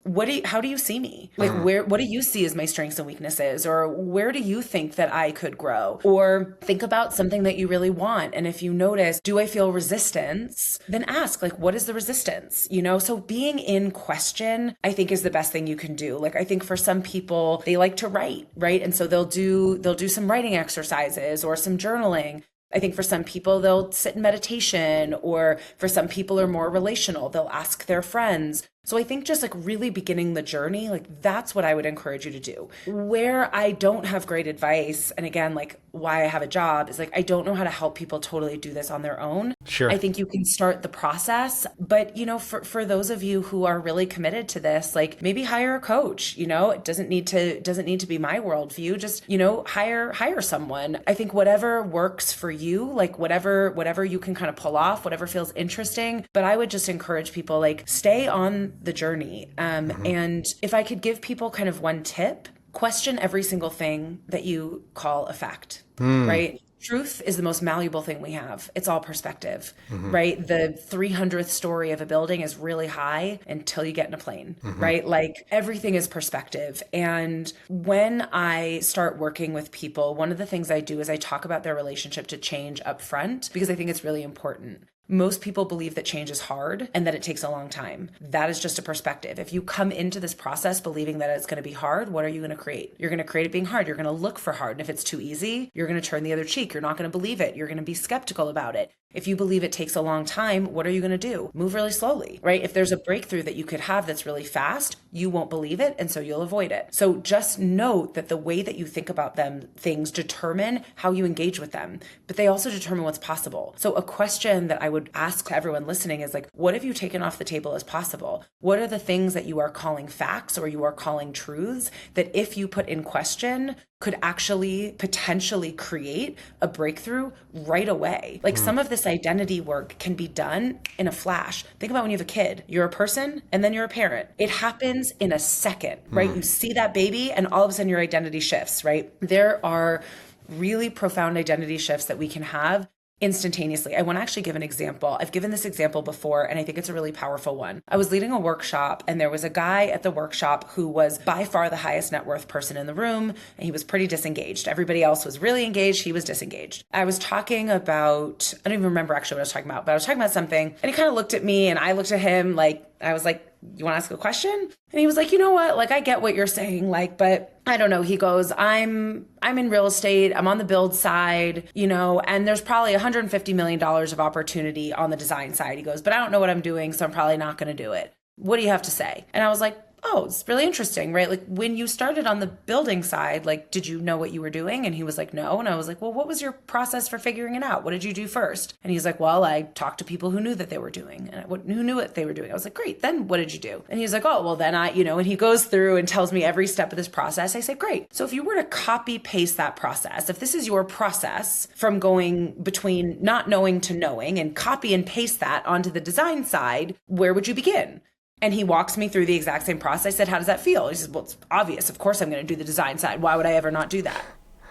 How do you see me? Like, what do you see as my strengths and weaknesses? Or where do you think that I could grow? Or think about something that you really want. And if you notice, do I feel resistance? Then ask, like, what is the resistance? You know, so being in question, I think is the best thing you can do. Like, I think for some people, they like to write, right? And so they'll do some writing exercises or some journaling. I think for some people, they'll sit in meditation, or for some people are more relational. They'll ask their friends. So I think just like really beginning the journey, like that's what I would encourage you to do. Where I don't have great advice, and again, like why I have a job is like, I don't know how to help people totally do this on their own. Sure. I think you can start the process, but you know, for those of you who are really committed to this, like maybe hire a coach, you know, it doesn't need to be my worldview. Just, you know, hire someone. I think whatever works for you, like whatever you can kind of pull off, whatever feels interesting. But I would just encourage people like stay on the journey. And if I could give people kind of one tip, question every single thing that you call a fact, right? Truth is the most malleable thing we have. It's all perspective, right? The 300th story of a building is really high until you get in a plane, right? Like everything is perspective. And when I start working with people, one of the things I do is I talk about their relationship to change up front, because I think it's really important. Most people believe that change is hard and that it takes a long time. That is just a perspective. If you come into this process believing that it's going to be hard, what are you going to create? You're going to create it being hard. You're going to look for hard. And if it's too easy, you're going to turn the other cheek. You're not going to believe it. You're going to be skeptical about it. If you believe it takes a long time, what are you going to do? Move really slowly, right? If there's a breakthrough that you could have that's really fast, you won't believe it, and so you'll avoid it. So just note that the way that you think about things determine how you engage with them, but they also determine what's possible. So a question that I would ask to everyone listening is like, what have you taken off the table as possible? What are the things that you are calling facts or you are calling truths that if you put in question could actually potentially create a breakthrough right away? Like some of this identity work can be done in a flash. Think about when you have a kid, you're a person and then you're a parent. It happens in a second, right? You see that baby and all of a sudden your identity shifts, right? There are really profound identity shifts that we can have instantaneously. I want to actually give an example. I've given this example before, and I think it's a really powerful one. I was leading a workshop, and there was a guy at the workshop who was by far the highest net worth person in the room, and he was pretty disengaged. Everybody else was really engaged. He was disengaged. I was talking about, I don't even remember actually what I was talking about, but I was talking about something, and he kind of looked at me, and I looked at him like, I was like, you want to ask a question? And he was like, you know what? Like, I get what you're saying, like, but I don't know. He goes, I'm in real estate. I'm on the build side, and there's probably $150 million of opportunity on the design side. He goes, but I don't know what I'm doing, so I'm probably not going to do it. What do you have to say? And I was like, oh, it's really interesting, right? Like when you started on the building side, like, did you know what you were doing? And he was like, no. And I was like, well, what was your process for figuring it out? What did you do first? And he's like, well, I talked to people who knew that they were doing and who knew what they were doing. I was like, great. Then what did you do? And he's like, oh, well, then and he goes through and tells me every step of this process. I say, great. So if you were to copy paste that process, if this is your process from going between not knowing to knowing and copy and paste that onto the design side, where would you begin? And he walks me through the exact same process. I said, how does that feel? He says, well, it's obvious. Of course I'm going to do the design side. Why would I ever not do that?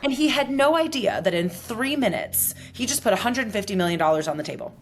And he had no idea that in 3 minutes, he just put $150 million on the table.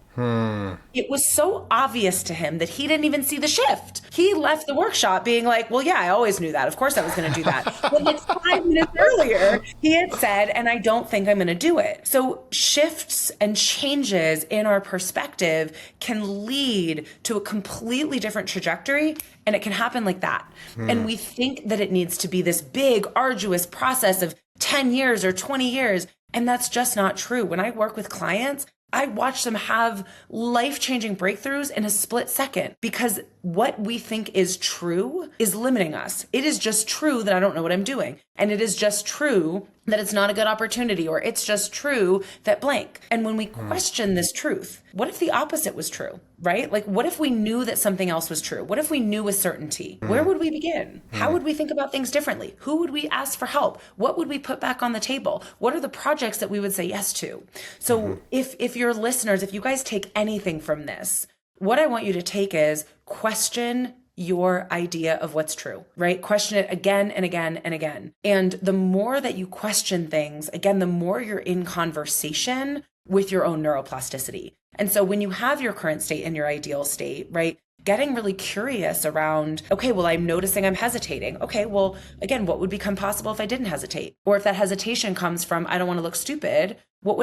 It was so obvious to him that he didn't even see the shift. He left the workshop being like, well, yeah, I always knew that. Of course I was going to do that. But like 5 minutes earlier, he had said, and I don't think I'm going to do it. So shifts and changes in our perspective can lead to a completely different trajectory. And it can happen like that. And we think that it needs to be this big, arduous process of 10 years or 20 years. And that's just not true. When I work with clients, I watch them have life-changing breakthroughs in a split second because what we think is true is limiting us. It is just true that I don't know what I'm doing. And it is just true that it's not a good opportunity, or it's just true that blank. And when we question this truth, what if the opposite was true, right? Like, what if we knew that something else was true? What if we knew with certainty? Where would we begin? How would we think about things differently? Who would we ask for help? What would we put back on the table? What are the projects that we would say yes to? So if your listeners, if you guys take anything from this, what I want you to take is question your idea of what's true, right? Question it again and again and again. And the more that you question things, again, the more you're in conversation with your own neuroplasticity. And so when you have your current state and your ideal state, right? Getting really curious around, okay, well, I'm noticing I'm hesitating. Okay, well, again, what would become possible if I didn't hesitate? Or if that hesitation comes from, I don't want to look stupid, what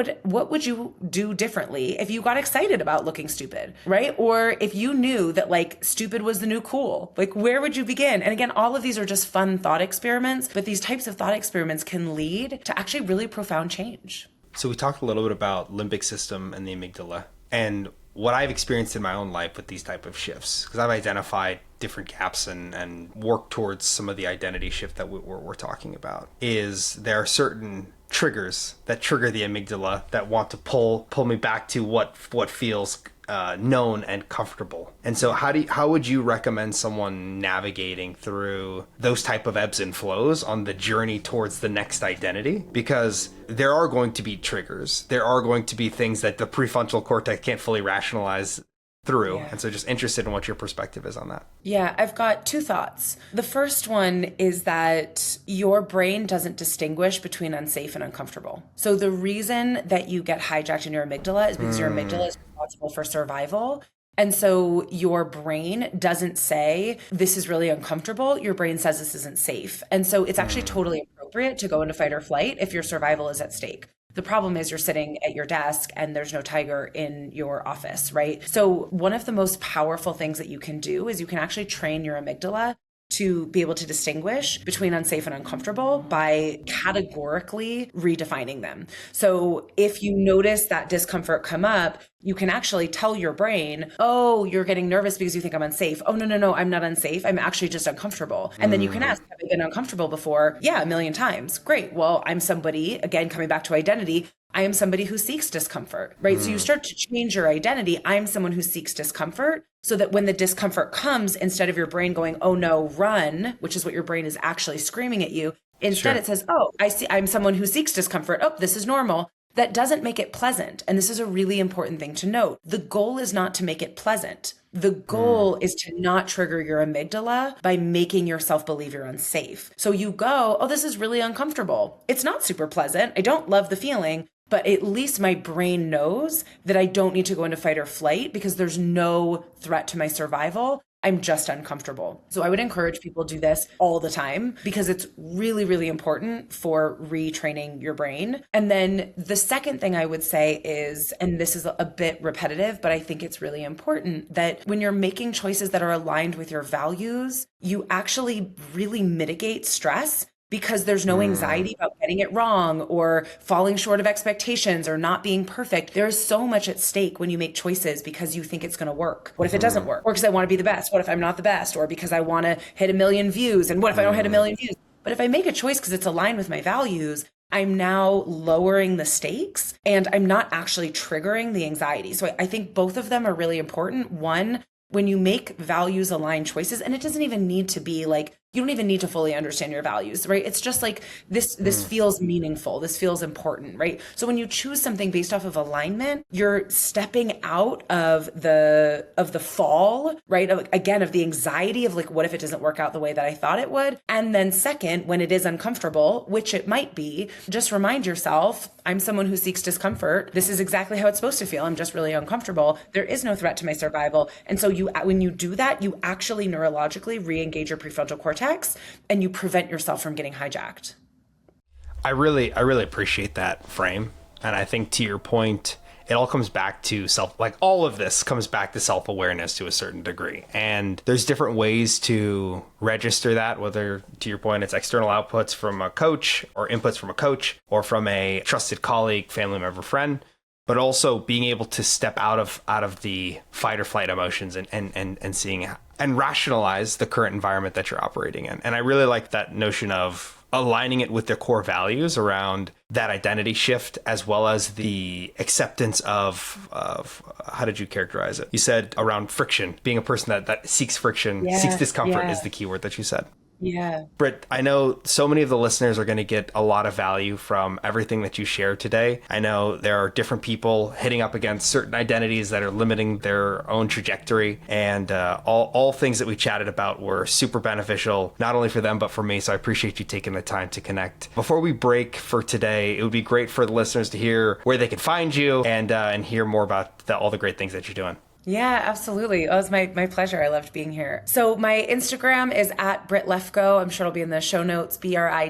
would you do differently if you got excited about looking stupid, right? Or if you knew that like stupid was the new cool, like where would you begin? And again, all of these are just fun thought experiments, but these types of thought experiments can lead to actually really profound change. So we talked a little bit about limbic system and the amygdala, and what I've experienced in my own life with these type of shifts, because I've identified different gaps and worked towards some of the identity shift that we're talking about, is there are certain triggers that trigger the amygdala that want to pull me back to what feels known and comfortable. And so how would you recommend someone navigating through those type of ebbs and flows on the journey towards the next identity? Because there are going to be triggers. There are going to be things that the prefrontal cortex can't fully rationalize through. Yeah. And so just interested in what your perspective is on that. Yeah, I've got two thoughts. The first one is that your brain doesn't distinguish between unsafe and uncomfortable. So the reason that you get hijacked in your amygdala is because your amygdala is responsible for survival. And so your brain doesn't say, this is really uncomfortable. Your brain says this isn't safe. And so it's actually totally appropriate to go into fight or flight if your survival is at stake. The problem is you're sitting at your desk and there's no tiger in your office, right? So one of the most powerful things that you can do is you can actually train your amygdala to be able to distinguish between unsafe and uncomfortable by categorically redefining them. So if you notice that discomfort come up, You can actually tell your brain, oh, you're getting nervous because you think I'm unsafe. Oh, no, I'm not unsafe. I'm actually just uncomfortable. And then you can ask, have I been uncomfortable before? Yeah, a million times. Great. Well, I'm somebody, again, coming back to identity, I am somebody who seeks discomfort, right? So you start to change your identity. I'm someone who seeks discomfort, so that when the discomfort comes, instead of your brain going, oh no, run, which is what your brain is actually screaming at you, instead it says, oh, I see, I'm someone who seeks discomfort. Oh, this is normal. That doesn't make it pleasant. And this is a really important thing to note. The goal is not to make it pleasant. The goal is to not trigger your amygdala by making yourself believe you're unsafe. So you go, oh, this is really uncomfortable. It's not super pleasant. I don't love the feeling, but at least my brain knows that I don't need to go into fight or flight because there's no threat to my survival. I'm just uncomfortable. So I would encourage people to do this all the time because it's really, really important for retraining your brain. And then the second thing I would say is, and this is a bit repetitive, but I think it's really important, that when you're making choices that are aligned with your values, you actually really mitigate stress because there's no anxiety about getting it wrong or falling short of expectations or not being perfect. There's so much at stake when you make choices because you think it's going to work. What if it doesn't work? Or because I want to be the best? What if I'm not the best? Or because I want to hit 1 million views? And what if I don't hit 1 million views? But if I make a choice because it's aligned with my values, I'm now lowering the stakes and I'm not actually triggering the anxiety. So I think both of them are really important. One, when you make values aligned choices, and it doesn't even need to be like, you don't even need to fully understand your values, right? It's just like this feels meaningful. This feels important, right? So when you choose something based off of alignment, you're stepping out of the fall, right? Again, of the anxiety of like, what if it doesn't work out the way that I thought it would? And then second, when it is uncomfortable, which it might be, just remind yourself, I'm someone who seeks discomfort. This is exactly how it's supposed to feel. I'm just really uncomfortable. There is no threat to my survival. And so when you do that, you actually neurologically re-engage your prefrontal cortex and you prevent yourself from getting hijacked. I really appreciate that frame. And I think to your point, it all comes back to all of this comes back to self-awareness to a certain degree. And there's different ways to register that, whether to your point, it's external outputs from a coach or inputs from a coach or from a trusted colleague, family member, friend, but also being able to step out of the fight or flight emotions and seeing and rationalize the current environment that you're operating in. And I really like that notion of aligning it with their core values around that identity shift, as well as the acceptance of how did you characterize it? You said around friction, being a person that seeks friction, seeks discomfort is the key word that you said. Yeah. Britt, I know so many of the listeners are going to get a lot of value from everything that you shared today. I know there are different people hitting up against certain identities that are limiting their own trajectory. And all things that we chatted about were super beneficial, not only for them, but for me. So I appreciate you taking the time to connect. Before we break for today, it would be great for the listeners to hear where they can find you and hear more about all the great things that you're doing. Yeah, absolutely. It was my pleasure. I loved being here. So my Instagram is at Britt Lefkoe. I'm sure it'll be in the show notes, BritTlefkoe.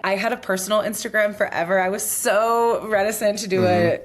I had a personal Instagram forever. I was so reticent to do a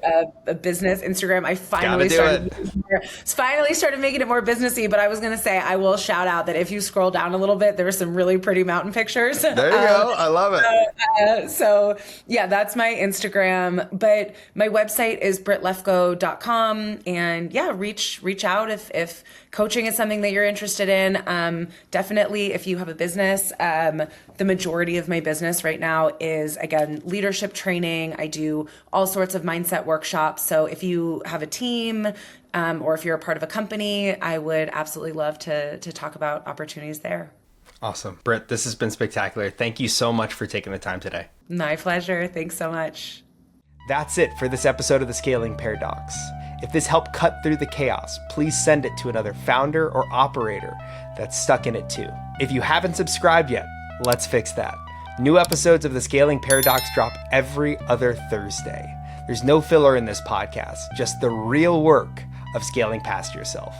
business Instagram. I finally started making it more businessy, but I was going to say, I will shout out that if you scroll down a little bit, there are some really pretty mountain pictures. There you go. I love it. So yeah, that's my Instagram, but my website is brittlefkoe.com. And yeah, reach out if coaching is something that you're interested in. Definitely, if you have a business, the majority of my business right now is, again, leadership training. I do all sorts of mindset workshops. So if you have a team or if you're a part of a company, I would absolutely love to talk about opportunities there. Awesome. Britt, this has been spectacular. Thank you so much for taking the time today. My pleasure. Thanks so much. That's it for this episode of The Scaling Paradox. If this helped cut through the chaos, please send it to another founder or operator that's stuck in it too. If you haven't subscribed yet, let's fix that. New episodes of The Scaling Paradox drop every other Thursday. There's no filler in this podcast, just the real work of scaling past yourself.